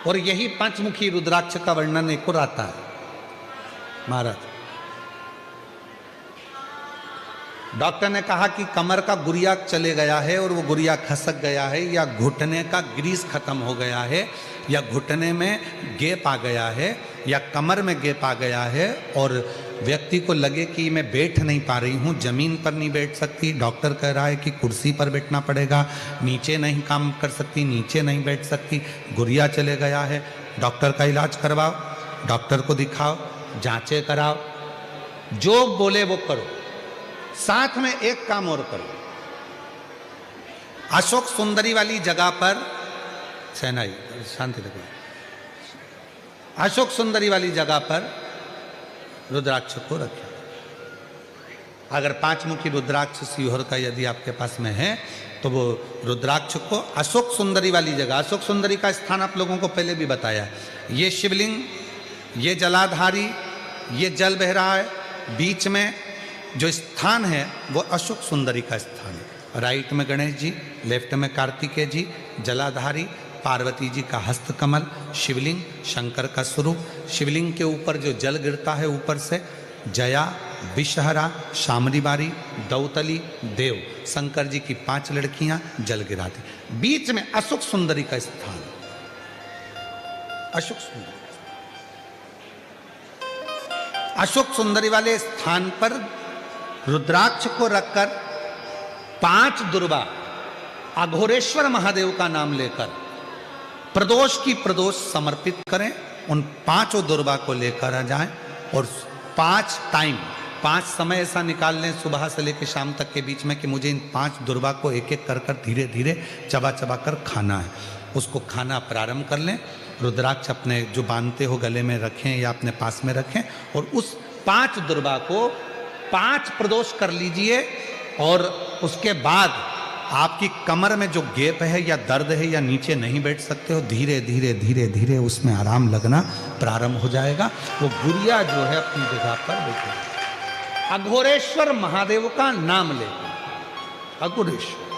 और यही पंचमुखी रुद्राक्ष का वर्णन एक और आता है महाराज। डॉक्टर ने कहा कि कमर का गुरिया चले गया है और वो गुरिया खसक गया है, या घुटने का ग्रीस खत्म हो गया है, या घुटने में गैप आ गया है, या कमर में गैप आ गया है, और व्यक्ति को लगे कि मैं बैठ नहीं पा रही हूँ, जमीन पर नहीं बैठ सकती, डॉक्टर कह रहा है कि कुर्सी पर बैठना पड़ेगा, नीचे नहीं काम कर सकती, नीचे नहीं बैठ सकती, गुरिया चले गया है, डॉक्टर का इलाज करवाओ, डॉक्टर को दिखाओ, जांचें कराओ, जो बोले वो करो। साथ में एक काम और करो, अशोक सुंदरी वाली जगह पर सेनाई शांति रखो, अशोक सुंदरी वाली जगह पर रुद्राक्ष को रखें। अगर पांचमुखी रुद्राक्ष सीहोर का यदि आपके पास में है तो वो रुद्राक्ष को अशोक सुंदरी वाली जगह, अशोक सुंदरी का स्थान आप लोगों को पहले भी बताया, ये शिवलिंग, ये जलाधारी, ये जल बह रहा है, बीच में जो स्थान है वो अशोक सुंदरी का स्थान है। राइट में गणेश जी, लेफ्ट में कार्तिकेय जी, जलाधारी, पार्वती जी का हस्तकमल, शिवलिंग, शंकर का स्वरूप, शिवलिंग के ऊपर जो जल गिरता है ऊपर से, जया, विषहरा, शामरीबारी, दौतली, देव, शंकर जी की 5 लड़कियां जल गिराती, बीच में अशोक सुंदरी का स्थान, अशोक सुंदरी, अशोक सुंदरी वाले स्थान पर रुद्राक्ष को रखकर 5 दुर्वा अघोरेश्वर महादेव का नाम लेकर प्रदोष की प्रदोष समर्पित करें। उन 5 दुर्वा को लेकर आ जाएं और 5 टाइम, 5 समय ऐसा निकाल लें सुबह से लेकर शाम तक के बीच में कि मुझे इन 5 दुर्वा को एक एक कर कर धीरे धीरे चबा चबा कर खाना है। उसको खाना प्रारंभ कर लें। रुद्राक्ष अपने जो बांधते हो गले में रखें या अपने पास में रखें और उस 5 दुर्वा को 5 प्रदोष कर लीजिए। और उसके बाद आपकी कमर में जो गैप है या दर्द है या नीचे नहीं बैठ सकते हो, धीरे धीरे धीरे धीरे उसमें आराम लगना प्रारंभ हो जाएगा। वो गुड़िया जो है अपनी जगह पर बैठे, अघोरेश्वर महादेव का नाम ले, अघोरेश्वर।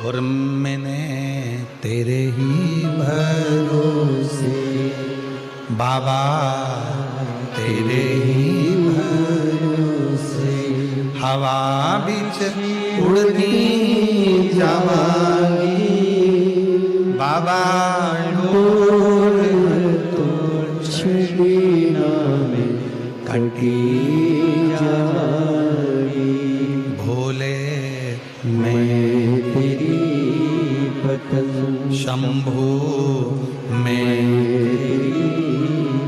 और मैंने तेरे ही भरोसे बाबा, तेरे ही भरोसे हवा बीच उड़ती जावांगी बाबा, डोर तो छड़ीना में कटी जाएगी। भोले मैं तेरी पतंग, शंभू मैं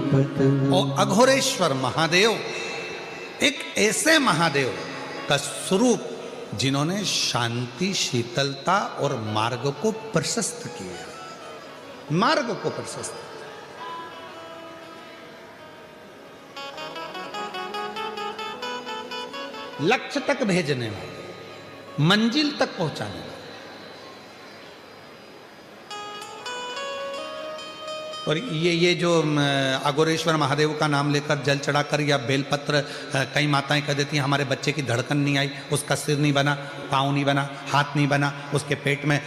पतंग। और अघोरेश्वर महादेव एक ऐसे महादेव का स्वरूप जिन्होंने शांति, शीतलता और मार्ग को प्रशस्त किया, मार्ग को प्रशस्त। लक्ष्य तक भेजने वाले, मंजिल तक पहुंचाने वाले। और ये जो अघोरेश्वर महादेव का नाम लेकर जल चढ़ाकर या बेलपत्र, कई माताएं कह देती हैं हमारे बच्चे की धड़कन नहीं आई, उसका सिर नहीं बना, पाँव नहीं बना, हाथ नहीं बना, उसके पेट में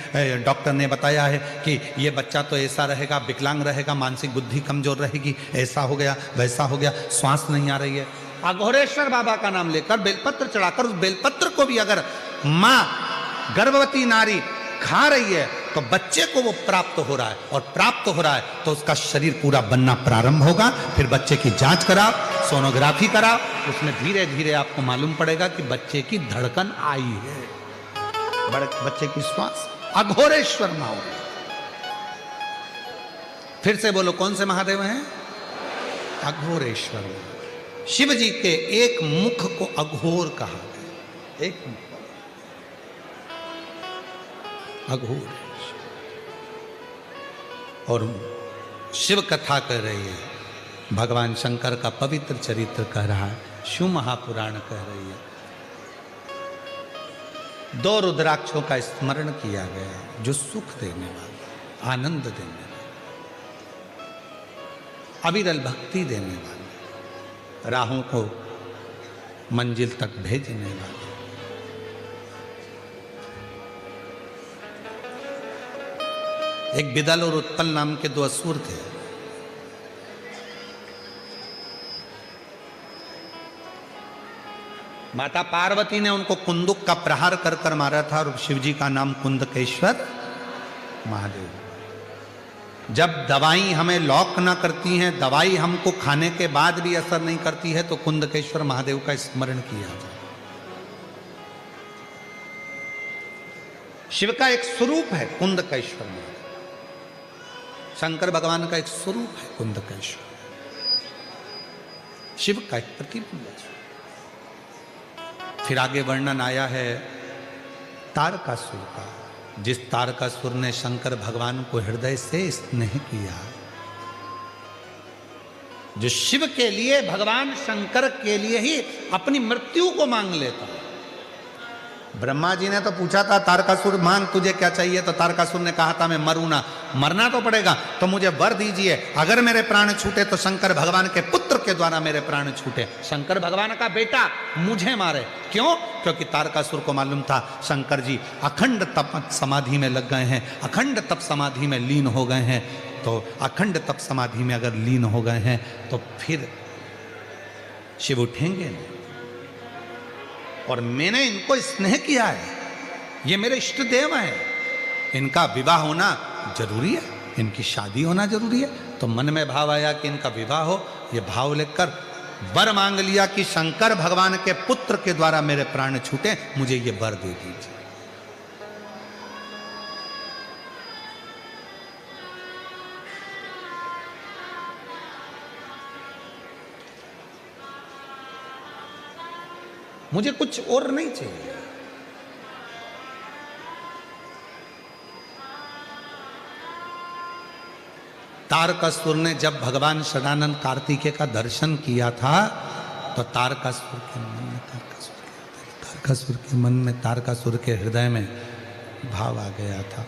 डॉक्टर ने बताया है कि ये बच्चा तो ऐसा रहेगा, विकलांग रहेगा, मानसिक बुद्धि कमजोर रहेगी, ऐसा हो गया, वैसा हो गया, श्वास नहीं आ रही है। अघोरेश्वर बाबा का नाम लेकर बेलपत्र चढ़ाकर, उस बेलपत्र को भी अगर माँ गर्भवती नारी खा रही है तो बच्चे को वो प्राप्त हो रहा है, और प्राप्त हो रहा है तो उसका शरीर पूरा बनना प्रारंभ होगा। फिर बच्चे की जांच कराओ, सोनोग्राफी कराओ, उसमें धीरे धीरे आपको मालूम पड़ेगा कि बच्चे की धड़कन आई है, बच्चे की श्वास। अघोरेश्वर महादेव, फिर से बोलो कौन से महादेव हैं? अघोरेश्वर। शिव जी के एक मुख को अघोर कहा गया, एक मुख अघोर। और शिव कथा कर रही है, भगवान शंकर का पवित्र चरित्र कह रहा है, शिव महापुराण कह रही है। 2 रुद्राक्षों का स्मरण किया गया जो सुख देने वाले, आनंद देने वाले, अविरल भक्ति देने वाले, राहों को मंजिल तक भेजने वाले। एक बिदल और उत्पल नाम के दो असुर थे। माता पार्वती ने उनको कुंदुक का प्रहार कर कर मारा था और शिवजी का नाम कुंदकेश्वर महादेव। जब दवाई हमें लॉक ना करती है, दवाई हमको खाने के बाद भी असर नहीं करती है, तो कुंदकेश्वर महादेव का स्मरण किया जाए। शिव का एक स्वरूप है कुंदकेश्वर महादेव, शंकर भगवान का एक स्वरूप है कुंदकेश्वर, शिव का एक प्रतिबिंब है। फिर आगे वर्णन आया है तारकासुर का, जिस तारकासुर ने शंकर भगवान को हृदय से स्नेह किया, जो शिव के लिए, भगवान शंकर के लिए ही अपनी मृत्यु को मांग लेता। ब्रह्मा जी ने तो पूछा था तारकासुर मांग तुझे क्या चाहिए, तो तारकासुर ने कहा था मैं मरूं ना, मरना तो पड़ेगा, तो मुझे वर दीजिए, अगर मेरे प्राण छूटे तो शंकर भगवान के पुत्र के द्वारा मेरे प्राण छूटे, शंकर भगवान का बेटा मुझे मारे। क्यों? क्योंकि तारकासुर को मालूम था शंकर जी अखंड तप समाधि में लग गए हैं, अखंड तप समाधि में लीन हो गए हैं, तो अखंड तप समाधि में अगर लीन हो गए हैं तो फिर शिव उठेंगे नहीं। और मैंने इनको स्नेह किया है, ये मेरे इष्ट देव हैं, इनका विवाह होना जरूरी है, इनकी शादी होना जरूरी है। तो मन में भाव आया कि इनका विवाह हो, ये भाव लेकर वर मांग लिया कि शंकर भगवान के पुत्र के द्वारा मेरे प्राण छूटे, मुझे ये वर दे दीजिए। मुझे कुछ और नहीं चाहिए। तारकासुर ने जब भगवान सदानंद कार्तिकेय का दर्शन किया था तो तारकासुर के हृदय में भाव आ गया था।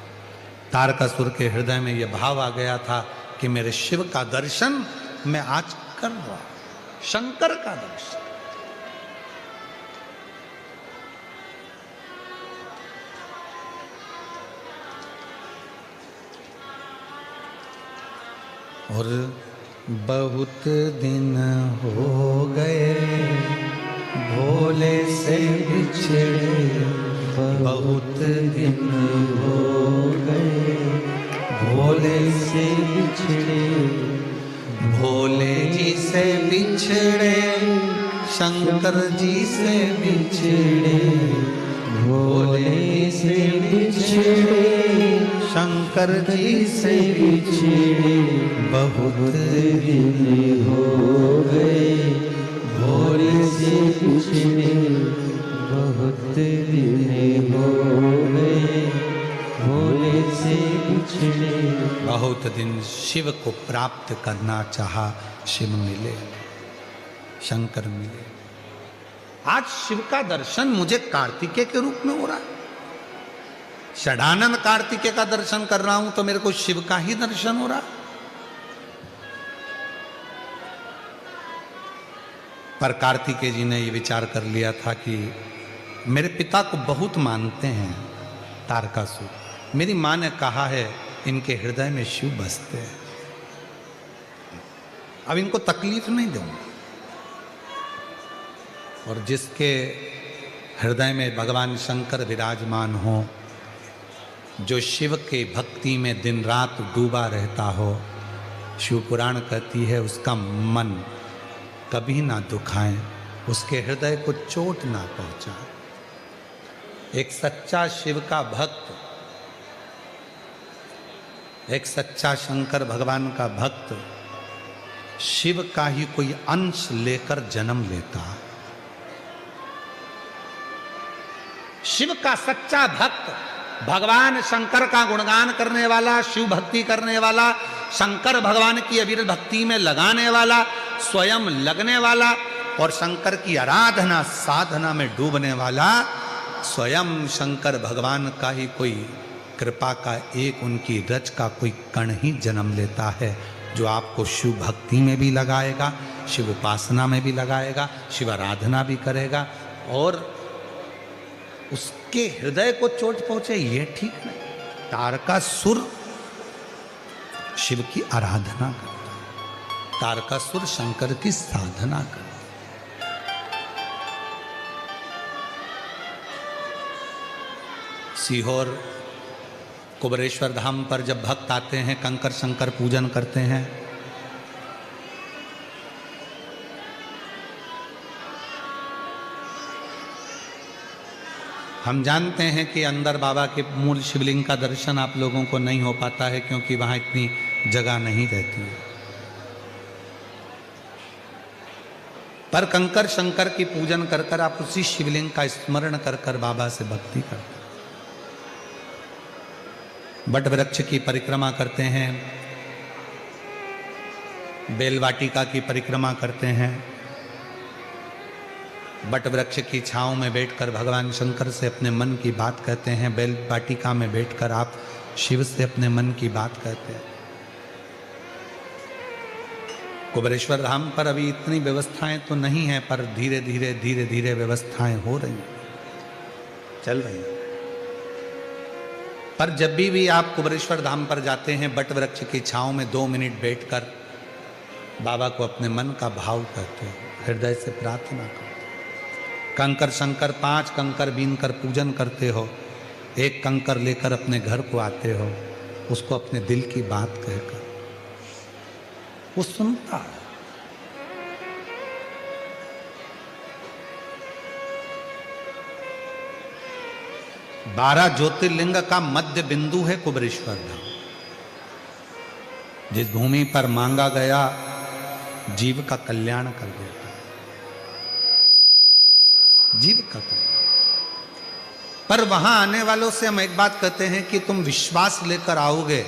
तारकासुर के हृदय में यह भाव आ गया था कि मेरे शिव का दर्शन मैं आज कर रहा हूं, शंकर का दर्शन। और बहुत दिन हो गए भोले से बिछड़े, बहुत दिन हो गए भोले से बिछड़े, भोले जी से बिछड़े शंकर जी से बिछड़े, भोले से बिछड़े शंकर जी से बिछड़े, बहुत दिन हो गए भोले से बिछड़े, बहुत दिन हो गए भोले से बिछड़े। बहुत दिन शिव को प्राप्त करना चाहा, शिव मिले, शंकर मिले। आज शिव का दर्शन मुझे कार्तिकेय के रूप में हो रहा है, षडानंद कार्तिकेय का दर्शन कर रहा हूं तो मेरे को शिव का ही दर्शन हो रहा। पर कार्तिकेय जी ने ये विचार कर लिया था कि मेरे पिता को बहुत मानते हैं तारकासुर, मेरी मां ने कहा है इनके हृदय में शिव बसते हैं, अब इनको तकलीफ नहीं दूंगा। और जिसके हृदय में भगवान शंकर विराजमान हो, जो शिव के भक्ति में दिन रात डूबा रहता हो, शिव पुराण कहती है उसका मन कभी ना दुखाए, उसके हृदय को चोट ना पहुंचाए। एक सच्चा शिव का भक्त, एक सच्चा शंकर भगवान का भक्त शिव का ही कोई अंश लेकर जन्म लेता। शिव का सच्चा भक्त, भगवान शंकर का गुणगान करने वाला, शिव भक्ति करने वाला, शंकर भगवान की अविरत भक्ति में लगाने वाला, स्वयं लगने वाला और शंकर की आराधना साधना में डूबने वाला, स्वयं शंकर भगवान का ही कोई कृपा का एक उनकी रच का कोई कण ही जन्म लेता है, जो आपको शिव भक्ति में भी लगाएगा, शिव उपासना में भी लगाएगा, शिव आराधना भी करेगा, और उसके हृदय को चोट पहुंचे ये ठीक नहीं। तारकासुर शिव की आराधना करता, तारकासुर शंकर की साधना करता। सीहोर कुबरेश्वर धाम पर जब भक्त आते हैं, कंकर शंकर पूजन करते हैं, हम जानते हैं कि अंदर बाबा के मूल शिवलिंग का दर्शन आप लोगों को नहीं हो पाता है, क्योंकि वहाँ इतनी जगह नहीं रहती है। पर कंकर शंकर की पूजन कर कर आप उसी शिवलिंग का स्मरण कर कर बाबा से भक्ति करते हैं। बट वृक्ष की परिक्रमा करते हैं, बेलवाटिका की परिक्रमा करते हैं, बट वृक्ष की छांव में बैठकर भगवान शंकर से अपने मन की बात कहते हैं, बेल वाटिका में बैठकर आप शिव से अपने मन की बात कहते हैं। कुबरेश्वर धाम पर अभी इतनी व्यवस्थाएं तो नहीं है, पर धीरे धीरे धीरे धीरे व्यवस्थाएं हो रही हैं, चल रही हैं। पर जब भी आप कुबरेश्वर धाम पर जाते हैं, बट वृक्ष की छांव में 2 मिनट बैठकर बाबा को अपने मन का भाव कहते हैं, हृदय से प्रार्थना करते हैं। कंकर शंकर 5 कंकर बीनकर पूजन करते हो, 1 कंकर लेकर अपने घर को आते हो, उसको अपने दिल की बात कहकर वो सुनता है। बारह ज्योतिर्लिंग का मध्य बिंदु है कुबरेश्वर धाम। जिस भूमि पर मांगा गया जीव का कल्याण कर देता है, जीव का कल्याण। पर वहां आने वालों से हम एक बात कहते हैं कि तुम विश्वास लेकर आओगे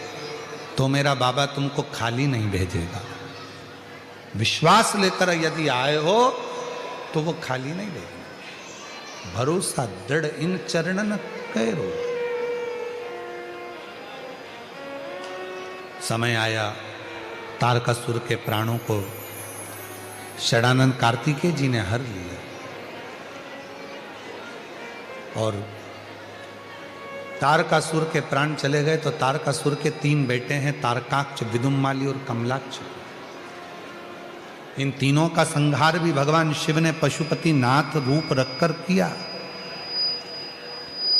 तो मेरा बाबा तुमको खाली नहीं भेजेगा। विश्वास लेकर यदि आए हो तो वो खाली नहीं भेजेगा। भरोसा दृढ़ इन चरणन करो। समय आया, तारकासुर के प्राणों को षडानंद कार्तिकेय जी ने हर लिया, और तारकासुर के प्राण चले गए तो तारकासुर के 3 बेटे हैं, तारकाक्ष, विदुम्माली और कमलाक्ष। इन तीनों का संहार भी भगवान शिव ने पशुपति नाथ रूप रखकर किया।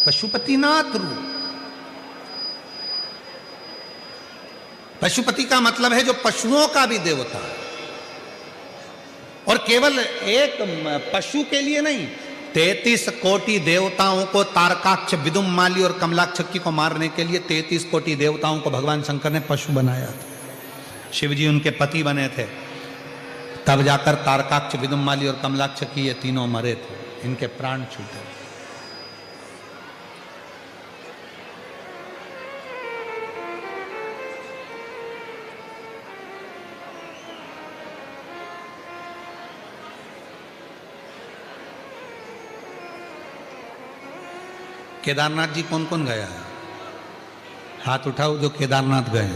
पशुपति नाथ रूप, पशुपति का मतलब है जो पशुओं का भी देवता है, और केवल एक पशु के लिए नहीं, 33 कोटि देवताओं को, तारकाक्ष, विदुम्माली और कमलाक्ष को मारने के लिए 33 कोटि देवताओं को भगवान शंकर ने पशु बनाया था। शिव जी उनके पति बने थे, तब जाकर तारकाक्ष, विदुम्माली और कमलाक्ष की ये तीनों मरे थे, इनके प्राण छूटे। केदारनाथ जी कौन कौन गया है? हाथ उठाओ जो केदारनाथ गए।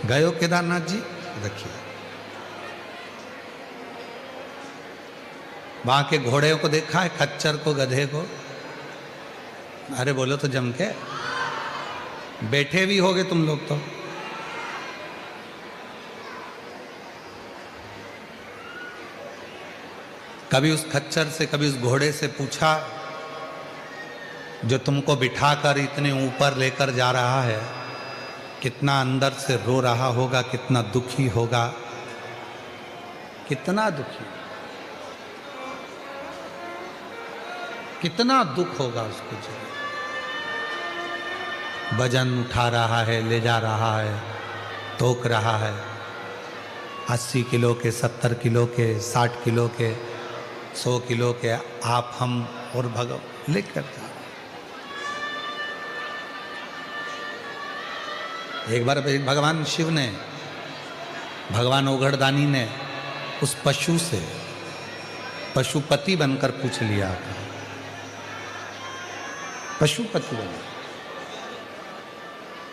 गए हो केदारनाथ जी? देखिए वहां के घोड़े को देखा है, खच्चर को, गधे को? अरे बोलो तो जम के। बैठे भी होगे तुम लोग तो। कभी उस खच्चर से, कभी उस घोड़े से पूछा जो तुमको बिठाकर इतने ऊपर लेकर जा रहा है, कितना अंदर से रो रहा होगा, कितना दुखी होगा, कितना दुखी, कितना दुख होगा उसको। जो वजन उठा रहा है, ले जा रहा है, तोक रहा है, 80 किलो के, 70 किलो के, 60 किलो के, 100 किलो के, आप, हम और भगवान लेकर जा। एक बार भगवान शिव ने, भगवान ओघड़दानी ने उस पशु से पशुपति बनकर पूछ लिया था। पशुपति बन,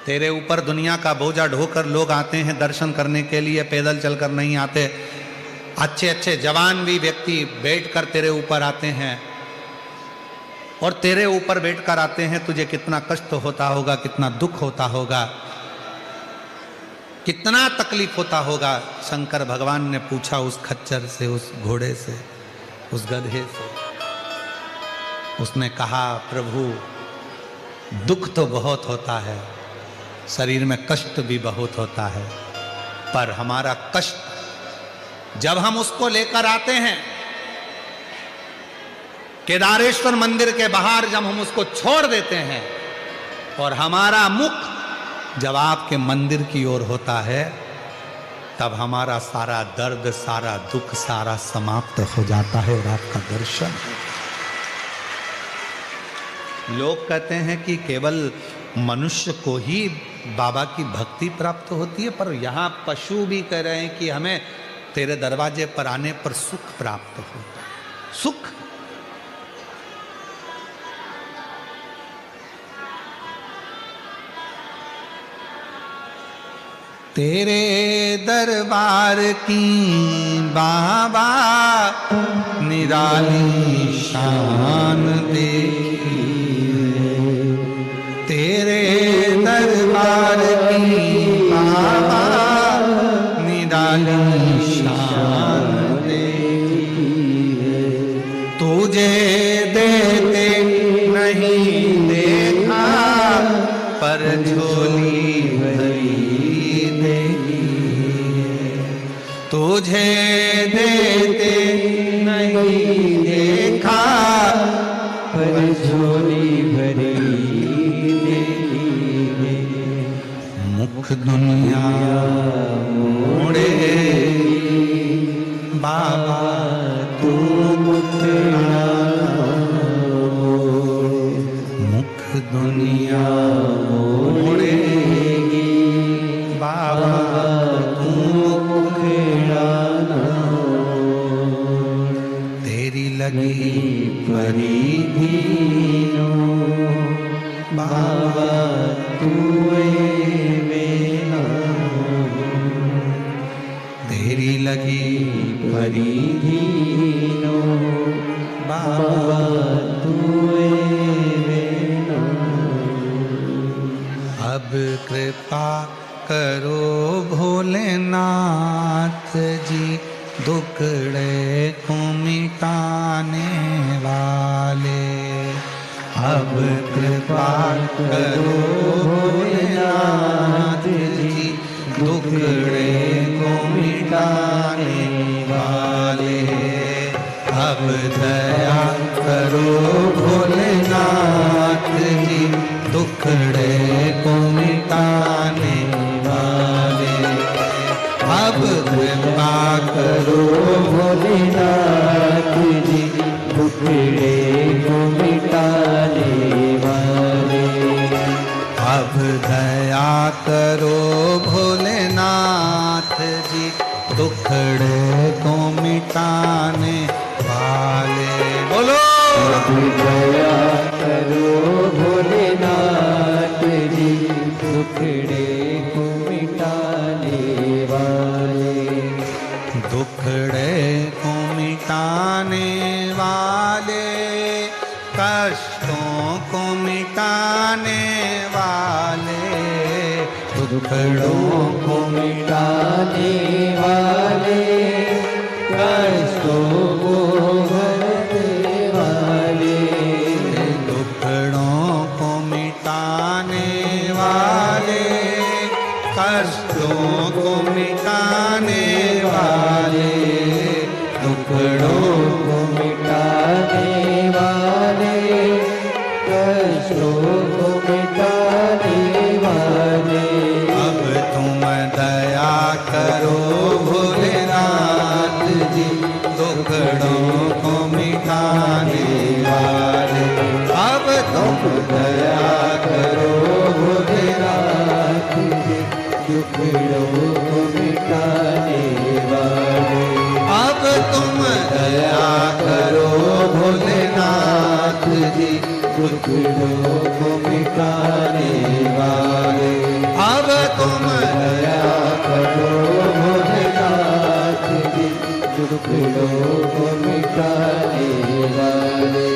तेरे ऊपर दुनिया का बोझा ढोकर लोग आते हैं दर्शन करने के लिए, पैदल चलकर नहीं आते। अच्छे अच्छे जवान भी व्यक्ति बैठकर तेरे ऊपर आते हैं, और तेरे ऊपर बैठकर आते हैं, तुझे कितना कष्ट होता होगा, कितना दुख होता होगा। कितना तकलीफ होता होगा। शंकर भगवान ने पूछा उस खच्चर से, उस घोड़े से, उस गधे से। उसने कहा, प्रभु दुख तो बहुत होता है, शरीर में कष्ट भी बहुत होता है, पर हमारा कष्ट जब हम उसको लेकर आते हैं केदारेश्वर मंदिर के बाहर, जब हम उसको छोड़ देते हैं और हमारा मुख जब आपके मंदिर की ओर होता है, तब हमारा सारा दर्द, सारा दुख, सारा समाप्त हो जाता है और आपका दर्शन। लोग कहते हैं कि केवल मनुष्य को ही बाबा की भक्ति प्राप्त होती है, पर यहाँ पशु भी कह रहे हैं कि हमें तेरे दरवाजे पर आने पर सुख प्राप्त होता है। सुख तेरे दरबार की बाबा निराली शान देखी, तेरे दरबार की बाबा निराली शान देखी, तुझे देते नहीं देखा पर झोली भरी, तुझे देते नहीं देखा पर झोली भरी देखी, मुख दुनिया मोड़े बाबा तू मुखड़ा मुख दुनिया मोड़ेगी बाबा तू मुखड़ा तेरी लगी परिधीनो बाबा तू मेरा, तेरी लगी परिधीनो बाबा तू मेरा। अब कृपा करो भोलेनाथ जी, दुखड़े को मिटाने वाले। अब कृपा करो भोलेनाथ जी, दुखड़े को मिटाने वाले। अब दया करो भोलेनाथ जी, दुखड़े को मिटाने वाले। अब कृपा करो भोलेनाथ जी, दुखड़े को मिटाने वाले। अब दया करो भोलेनाथ जी, दुखड़े को मिटाने वाले। बोलो अब दया करो भोलेनाथ जी, दुखड़े को मिटाने वाले। दुखड़े को मिटाने वाले, कष्टों को मिटाने वाले। दुखड़ों को मिटाने वाले, कष्टों को भरने वाले। दुखड़ों को मिटाने वाले, कष्टों को मिटाने वाले। दुखड़ों को मिटाने वाले, कष्टों को मिटाने वाले। अब तुम दया करो भोलेनाथ जी, दुखड़ों को मिटाने वाले। अब तुम दया करो भोलेनाथ जी, दुखड़ों को मिटाने वाले। अब तुम दया करो भोलेनाथ जी, दुखड़ों को मिटाने वाले। अब तुम दया करो भोलेनाथ जी, दुखड़ों को मिटाने वाले।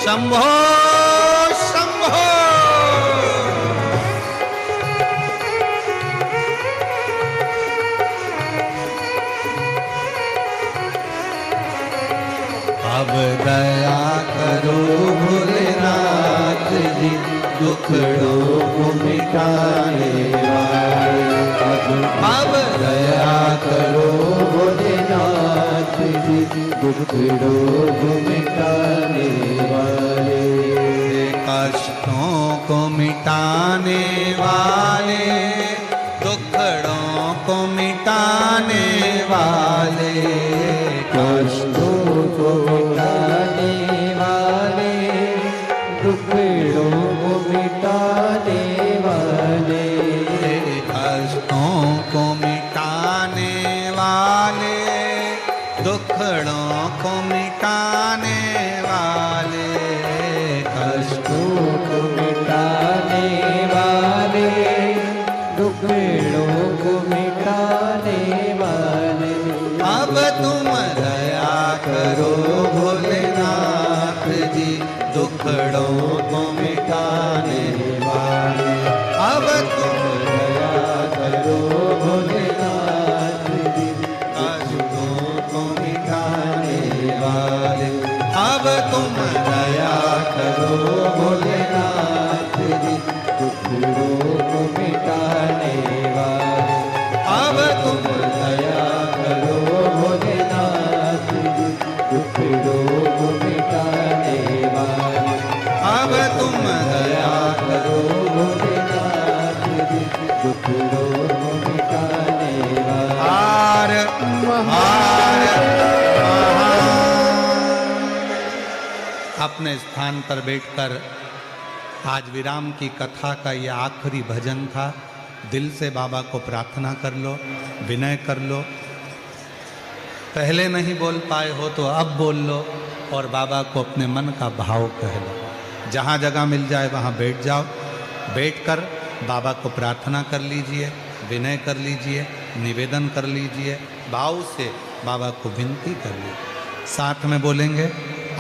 शंभो शंभो। अब दया करो भोलेनाथ जी, दुखड़ों को मिटाने वाले। अब दया करो भोलेनाथ जी, दुखड़ों को मिटाने वाले। कष्टों को मिटाने वाले, दुखड़ों को मिटाने वाले। कष्टों को मिटाने वाले, दुखड़ों को मिटाने वाले। कष्टों को मिटाने वाले, दुखड़ों को मिटाने वाले। कष्टों को मिटाने वाले, दुखड़ों को मिटाने वाले। अब तुम दया करो भोलेनाथ जी, दुखड़ों को मिटाने वाले। अब तुम दया करो भोलेनाथ जी, कष्टों को मिटाने वाले। अब तुम दया करो भोलेनाथ जी, दुखड़ों को मिटाने वाले। अब तुम दया करो भोलेनाथ जी, दुखड़ों को मिटाने वाले। अब तुम दया करो भोलेनाथ जी, दुखड़ों को मिटाने वाले। हार हार अपने स्थान पर बैठकर आज विराम की कथा का ये आखिरी भजन था। दिल से बाबा को प्रार्थना कर लो, विनय कर लो। पहले नहीं बोल पाए हो तो अब बोल लो और बाबा को अपने मन का भाव कह लो। जहाँ जगह मिल जाए वहाँ बैठ जाओ। बैठकर बाबा को प्रार्थना कर लीजिए, विनय कर लीजिए, निवेदन कर लीजिए, भाव से बाबा को विनती कर लीजिए। साथ में बोलेंगे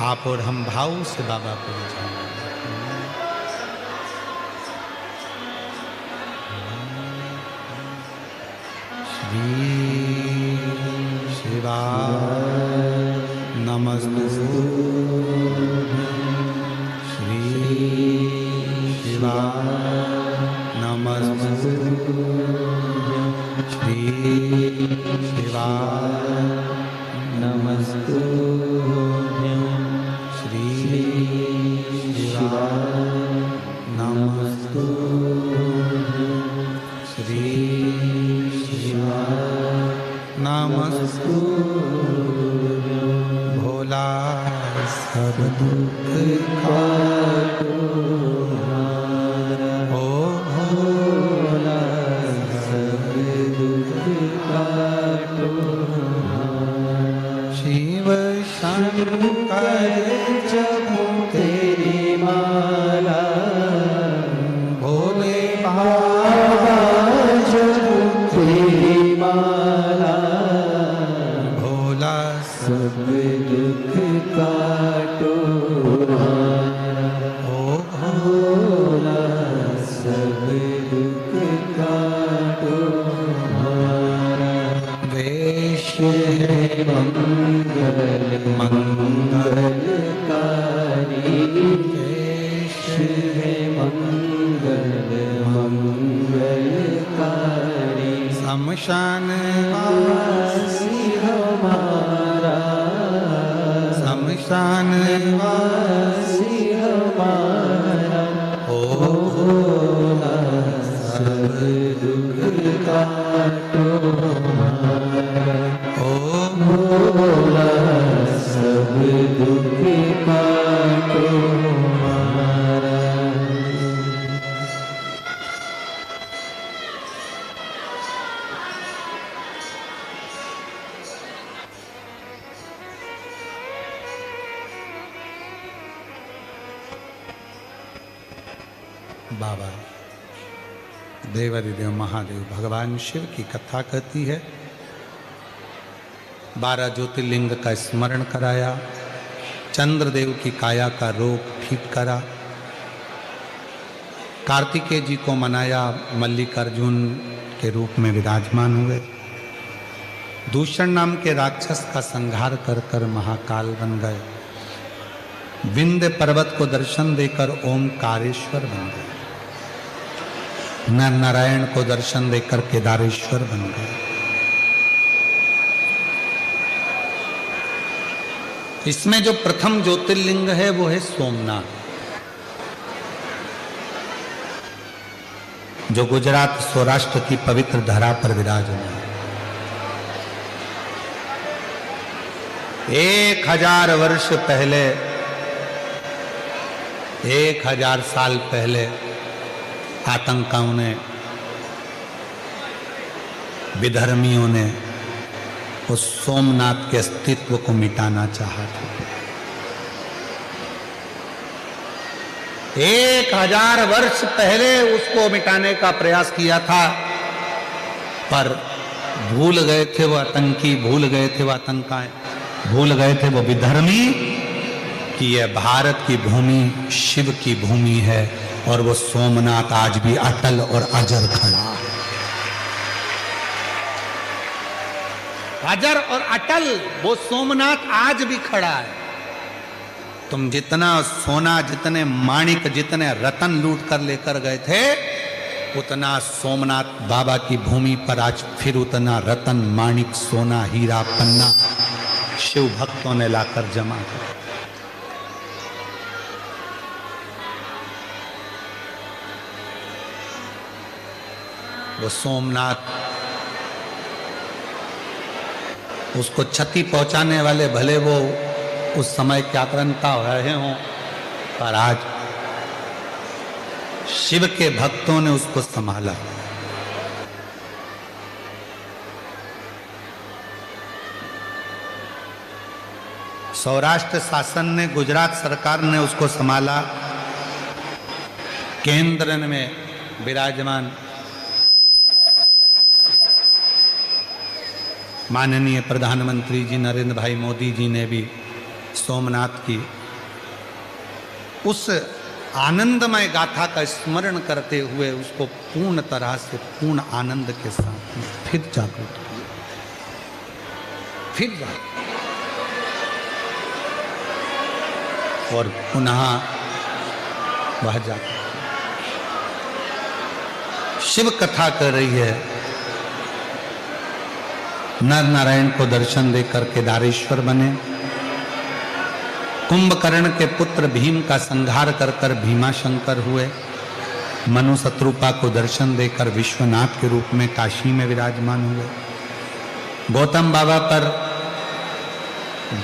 आप और हम, भाव से बाबा को रिझाएंगे। श्री शिवाय नमस्तुभ्यं। श्री शिवाय नमस्तुभ्यं। श्री शिवाय नमस्तुभ्यं। श्री शिवाय नमस्तुभ्यं। श्री नमस्तुभ्यं। भोला सब दुख काटो हो, भोला सब दुख काटो। शिव शंकर जपो तेरी माला, भोले बाबा जपो तेरी माला। भोला सब दुख काटो हो, भोला सब दुख काटो। वेश मंगल मंगलकारी, वेश मंगल मंगलकारी। शमशान वासी हमारा, शमशान वासी हमारा। ओ भोला सब दुख काटो हमारा। ओ भोला सब दुख काटो हमारा। बाबा देवादिदेव महादेव भगवान शिव की कथा कहती है। 12 ज्योतिर्लिंग का स्मरण कराया, चंद्रदेव की काया का रोग ठीक करा, कार्तिकेय जी को मनाया, मल्लिकार्जुन के रूप में विराजमान हुए, दूषण नाम के राक्षस का संहार कर कर महाकाल बन गए, विंध्य पर्वत को दर्शन देकर ओमकारेश्वर बन गए, नर नारायण को दर्शन देकर केदारेश्वर बन गए। इसमें जो प्रथम ज्योतिर्लिंग है वो है सोमनाथ, जो गुजरात सौराष्ट्र की पवित्र धरा पर विराजमान है। 1000 वर्ष पहले, 1000 साल पहले आतंकियों ने, विधर्मियों ने उस सोमनाथ के अस्तित्व को मिटाना चाहा था। 1000 वर्ष पहले उसको मिटाने का प्रयास किया था, पर भूल गए थे वो आतंकी, भूल गए थे वो आतंकी, भूल गए थे वो विधर्मी कि यह भारत की भूमि शिव की भूमि है और वो सोमनाथ आज भी अटल और अजर खड़ा है। अजर और अटल वो सोमनाथ आज भी खड़ा है। तुम जितना सोना, जितने माणिक, जितने रतन लूट कर लेकर गए थे, उतना सोमनाथ बाबा की भूमि पर आज फिर उतना रतन, माणिक, सोना, हीरा, पन्ना शिव भक्तों ने लाकर जमा किया। वो सोमनाथ, उसको क्षति पहुंचाने वाले भले वो उस समय के आक्रांता रहे हों, पर आज शिव के भक्तों ने उसको संभाला। सौराष्ट्र शासन ने, गुजरात सरकार ने उसको संभाला। केंद्र में विराजमान माननीय प्रधानमंत्री जी नरेंद्र भाई मोदी जी ने भी सोमनाथ की उस आनंदमय गाथा का स्मरण करते हुए उसको पूर्ण तरह से, पूर्ण आनंद के साथ फिर जागृत किया, फिर जागृत, और पुनः वह जागृत शिव कथा कर रही है। नर नारायण को दर्शन देकर केदारेश्वर बने, कुंभकर्ण के पुत्र भीम का संहार कर कर भीमाशंकर हुए, मनु शत्रुपा को दर्शन देकर विश्वनाथ के रूप में काशी में विराजमान हुए, गौतम बाबा पर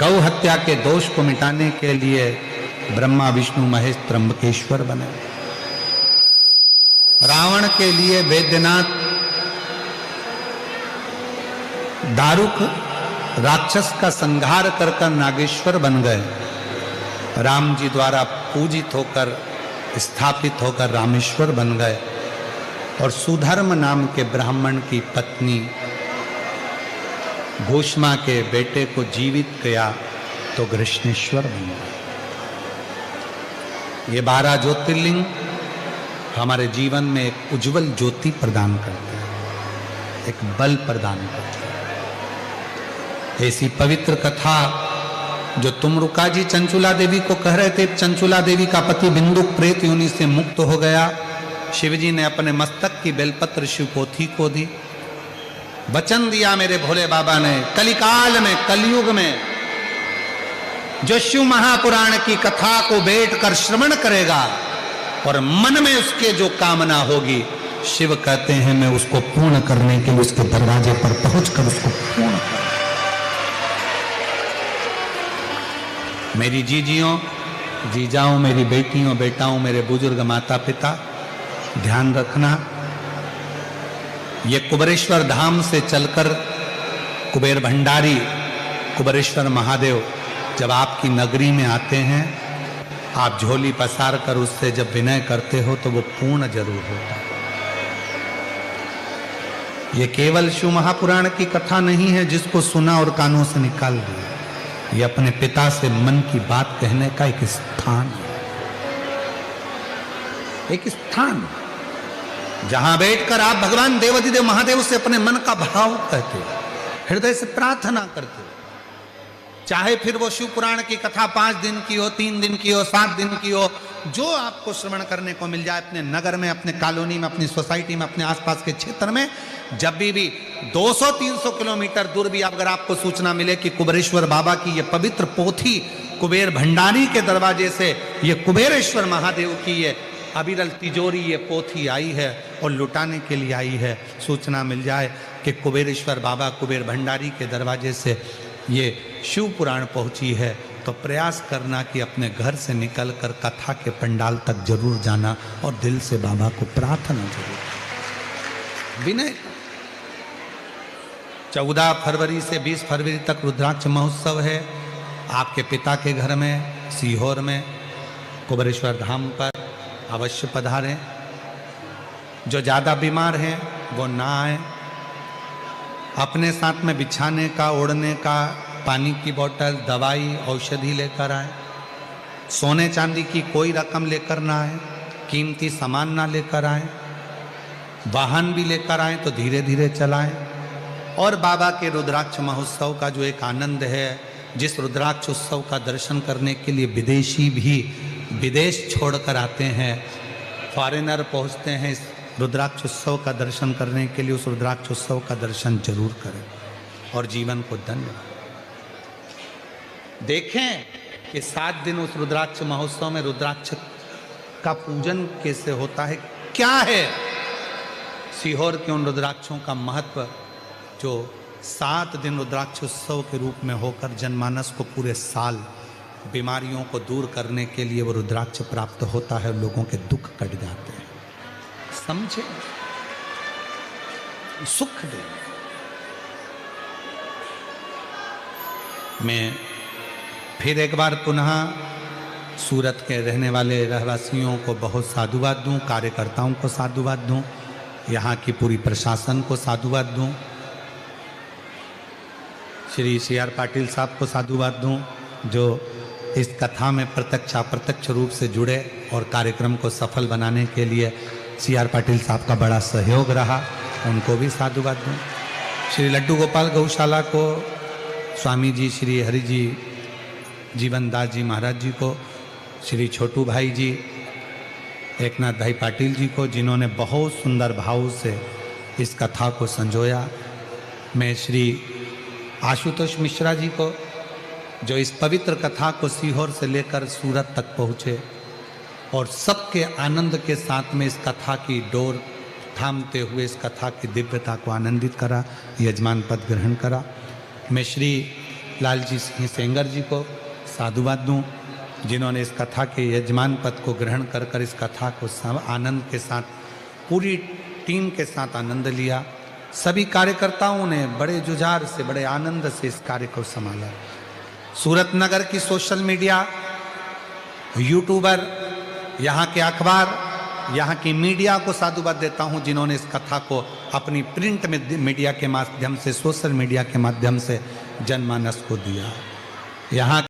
गौ हत्या के दोष को मिटाने के लिए ब्रह्मा विष्णु महेश त्र्यंबकेश्वर बने, रावण के लिए वैद्यनाथ, दारुक राक्षस का संहार कर कर नागेश्वर बन गए, राम जी द्वारा पूजित होकर, स्थापित होकर रामेश्वर बन गए, और सुधर्म नाम के ब्राह्मण की पत्नी भूष्मा के बेटे को जीवित किया तो कृष्णेश्वर बन गए। ये 12 ज्योतिर्लिंग हमारे जीवन में एक उज्जवल ज्योति प्रदान करते हैं, एक बल प्रदान करते हैं। ऐसी पवित्र कथा जो तुमरुका जी चंचुला देवी को कह रहे थे, चंचुला देवी का पति बिंदुक प्रेत योनि से मुक्त हो गया, शिवजी ने अपने मस्तक की बेलपत्र शिवपोथी को दी, वचन दिया मेरे भोले बाबा ने, कलिकाल में, कलयुग में जो शिव महापुराण की कथा को बैठकर श्रवण करेगा और मन में उसके जो कामना होगी, शिव कहते हैं मैं उसको पूर्ण करने के लिए उसके दरवाजे पर पहुंचकर उसको पूर्ण कर। मेरी जीजियों, जीजाओं, मेरी बेटियों, बेटाओं, मेरे बुजुर्ग माता पिता, ध्यान रखना, ये कुबेरेश्वर धाम से चलकर कुबेर भंडारी, कुबेरेश्वर महादेव जब आपकी नगरी में आते हैं, आप झोली पसार कर उससे जब विनय करते हो तो वो पूर्ण जरूर होता है। ये केवल शिव महापुराण की कथा नहीं है जिसको सुना और कानों से निकाल दिया। ये अपने पिता से मन की बात कहने का एक स्थान है, एक स्थान जहां बैठकर आप भगवान देवाधिदेव महादेव से अपने मन का भाव कहते हो, हृदय से प्रार्थना करते हो। चाहे फिर वो शिव पुराण की कथा 5 दिन की हो, 3 दिन की हो, 7 दिन की हो, जो आपको श्रवण करने को मिल जाए अपने नगर में, अपने कॉलोनी में, अपनी सोसाइटी में, अपने आसपास के क्षेत्र में, जब भी 200-300 किलोमीटर दूर भी अगर आपको सूचना मिले कि कुबेरेश्वर बाबा की ये पवित्र पोथी कुबेर भंडारी के दरवाजे से ये कुबेरेश्वर महादेव की ये अविरल तिजोरी ये पोथी आई है और लुटाने के लिए आई है, सूचना मिल जाए कि कुबेरेश्वर बाबा कुबेर भंडारी के दरवाजे से ये शिव पुराण पहुंची है, तो प्रयास करना कि अपने घर से निकलकर कथा के पंडाल तक जरूर जाना और दिल से बाबा को प्रार्थना जरूर। विनय 14 फरवरी से 20 फरवरी तक रुद्राक्ष महोत्सव है। आपके पिता के घर में सीहोर में कुबेरेश्वर धाम पर अवश्य पधारें। जो ज़्यादा बीमार हैं वो ना आए, अपने साथ में बिछाने का, ओढ़ने का, पानी की बोतल, दवाई, औषधि लेकर आए। सोने चांदी की कोई रकम लेकर ना आए, कीमती सामान ना लेकर आए। वाहन भी लेकर आए तो धीरे धीरे चलाएं। और बाबा के रुद्राक्ष महोत्सव का जो एक आनंद है, जिस रुद्राक्ष उत्सव का दर्शन करने के लिए विदेशी भी विदेश छोड़कर आते हैं, फॉरेनर पहुंचते हैं इस रुद्राक्ष उत्सव का दर्शन करने के लिए, उस रुद्राक्ष उत्सव का दर्शन जरूर करें और जीवन को धन्य देखें कि 7 दिन उस रुद्राक्ष महोत्सव में रुद्राक्ष का पूजन कैसे होता है, क्या है सीहोर के उन रुद्राक्षों का महत्व, जो 7 दिन रुद्राक्ष उत्सव के रूप में होकर जनमानस को पूरे साल बीमारियों को दूर करने के लिए वो रुद्राक्ष प्राप्त होता है, लोगों के दुख कट जाते हैं। समझे, सुख दे। मैं फिर एक बार पुनः सूरत के रहने वाले रहवासियों को बहुत साधुवाद दूं, कार्यकर्ताओं को साधुवाद दूं, यहाँ की पूरी प्रशासन को साधुवाद दूं, श्री CR पाटिल साहब को साधुवाद दूं, जो इस कथा में प्रत्यक्ष अप्रत्यक्ष रूप से जुड़े और कार्यक्रम को सफल बनाने के लिए CR पाटिल साहब का बड़ा सहयोग रहा, उनको भी साधुवाद दूं। श्री लड्डू गोपाल गौशाला को, स्वामी जी श्री हरि जी जीवन दास जी महाराज जी को, श्री छोटू भाई जी, एकनाथ भाई पाटिल जी को, जिन्होंने बहुत सुंदर भाव से इस कथा को संजोया। मैं श्री आशुतोष मिश्रा जी को, जो इस पवित्र कथा को सीहोर से लेकर सूरत तक पहुँचे और सबके आनंद के साथ में इस कथा की डोर थामते हुए इस कथा की दिव्यता को आनंदित करा, यजमान पद ग्रहण करा। मैं श्री लालजी सिंह सेंगर जी को साधुवाद दूं, जिन्होंने इस कथा के यजमान पद को ग्रहण कर कर इस कथा को सब आनंद के साथ, पूरी टीम के साथ आनंद लिया। सभी कार्यकर्ताओं ने बड़े जुझार से, बड़े आनंद से इस कार्य को संभाला। सूरत नगर की सोशल मीडिया, यूट्यूबर, यहाँ के अखबार, यहाँ की मीडिया को साधुवाद देता हूँ, जिन्होंने इस कथा को अपनी प्रिंट मीडिया के माध्यम से, सोशल मीडिया के माध्यम से जनमानस को दिया। यहाँ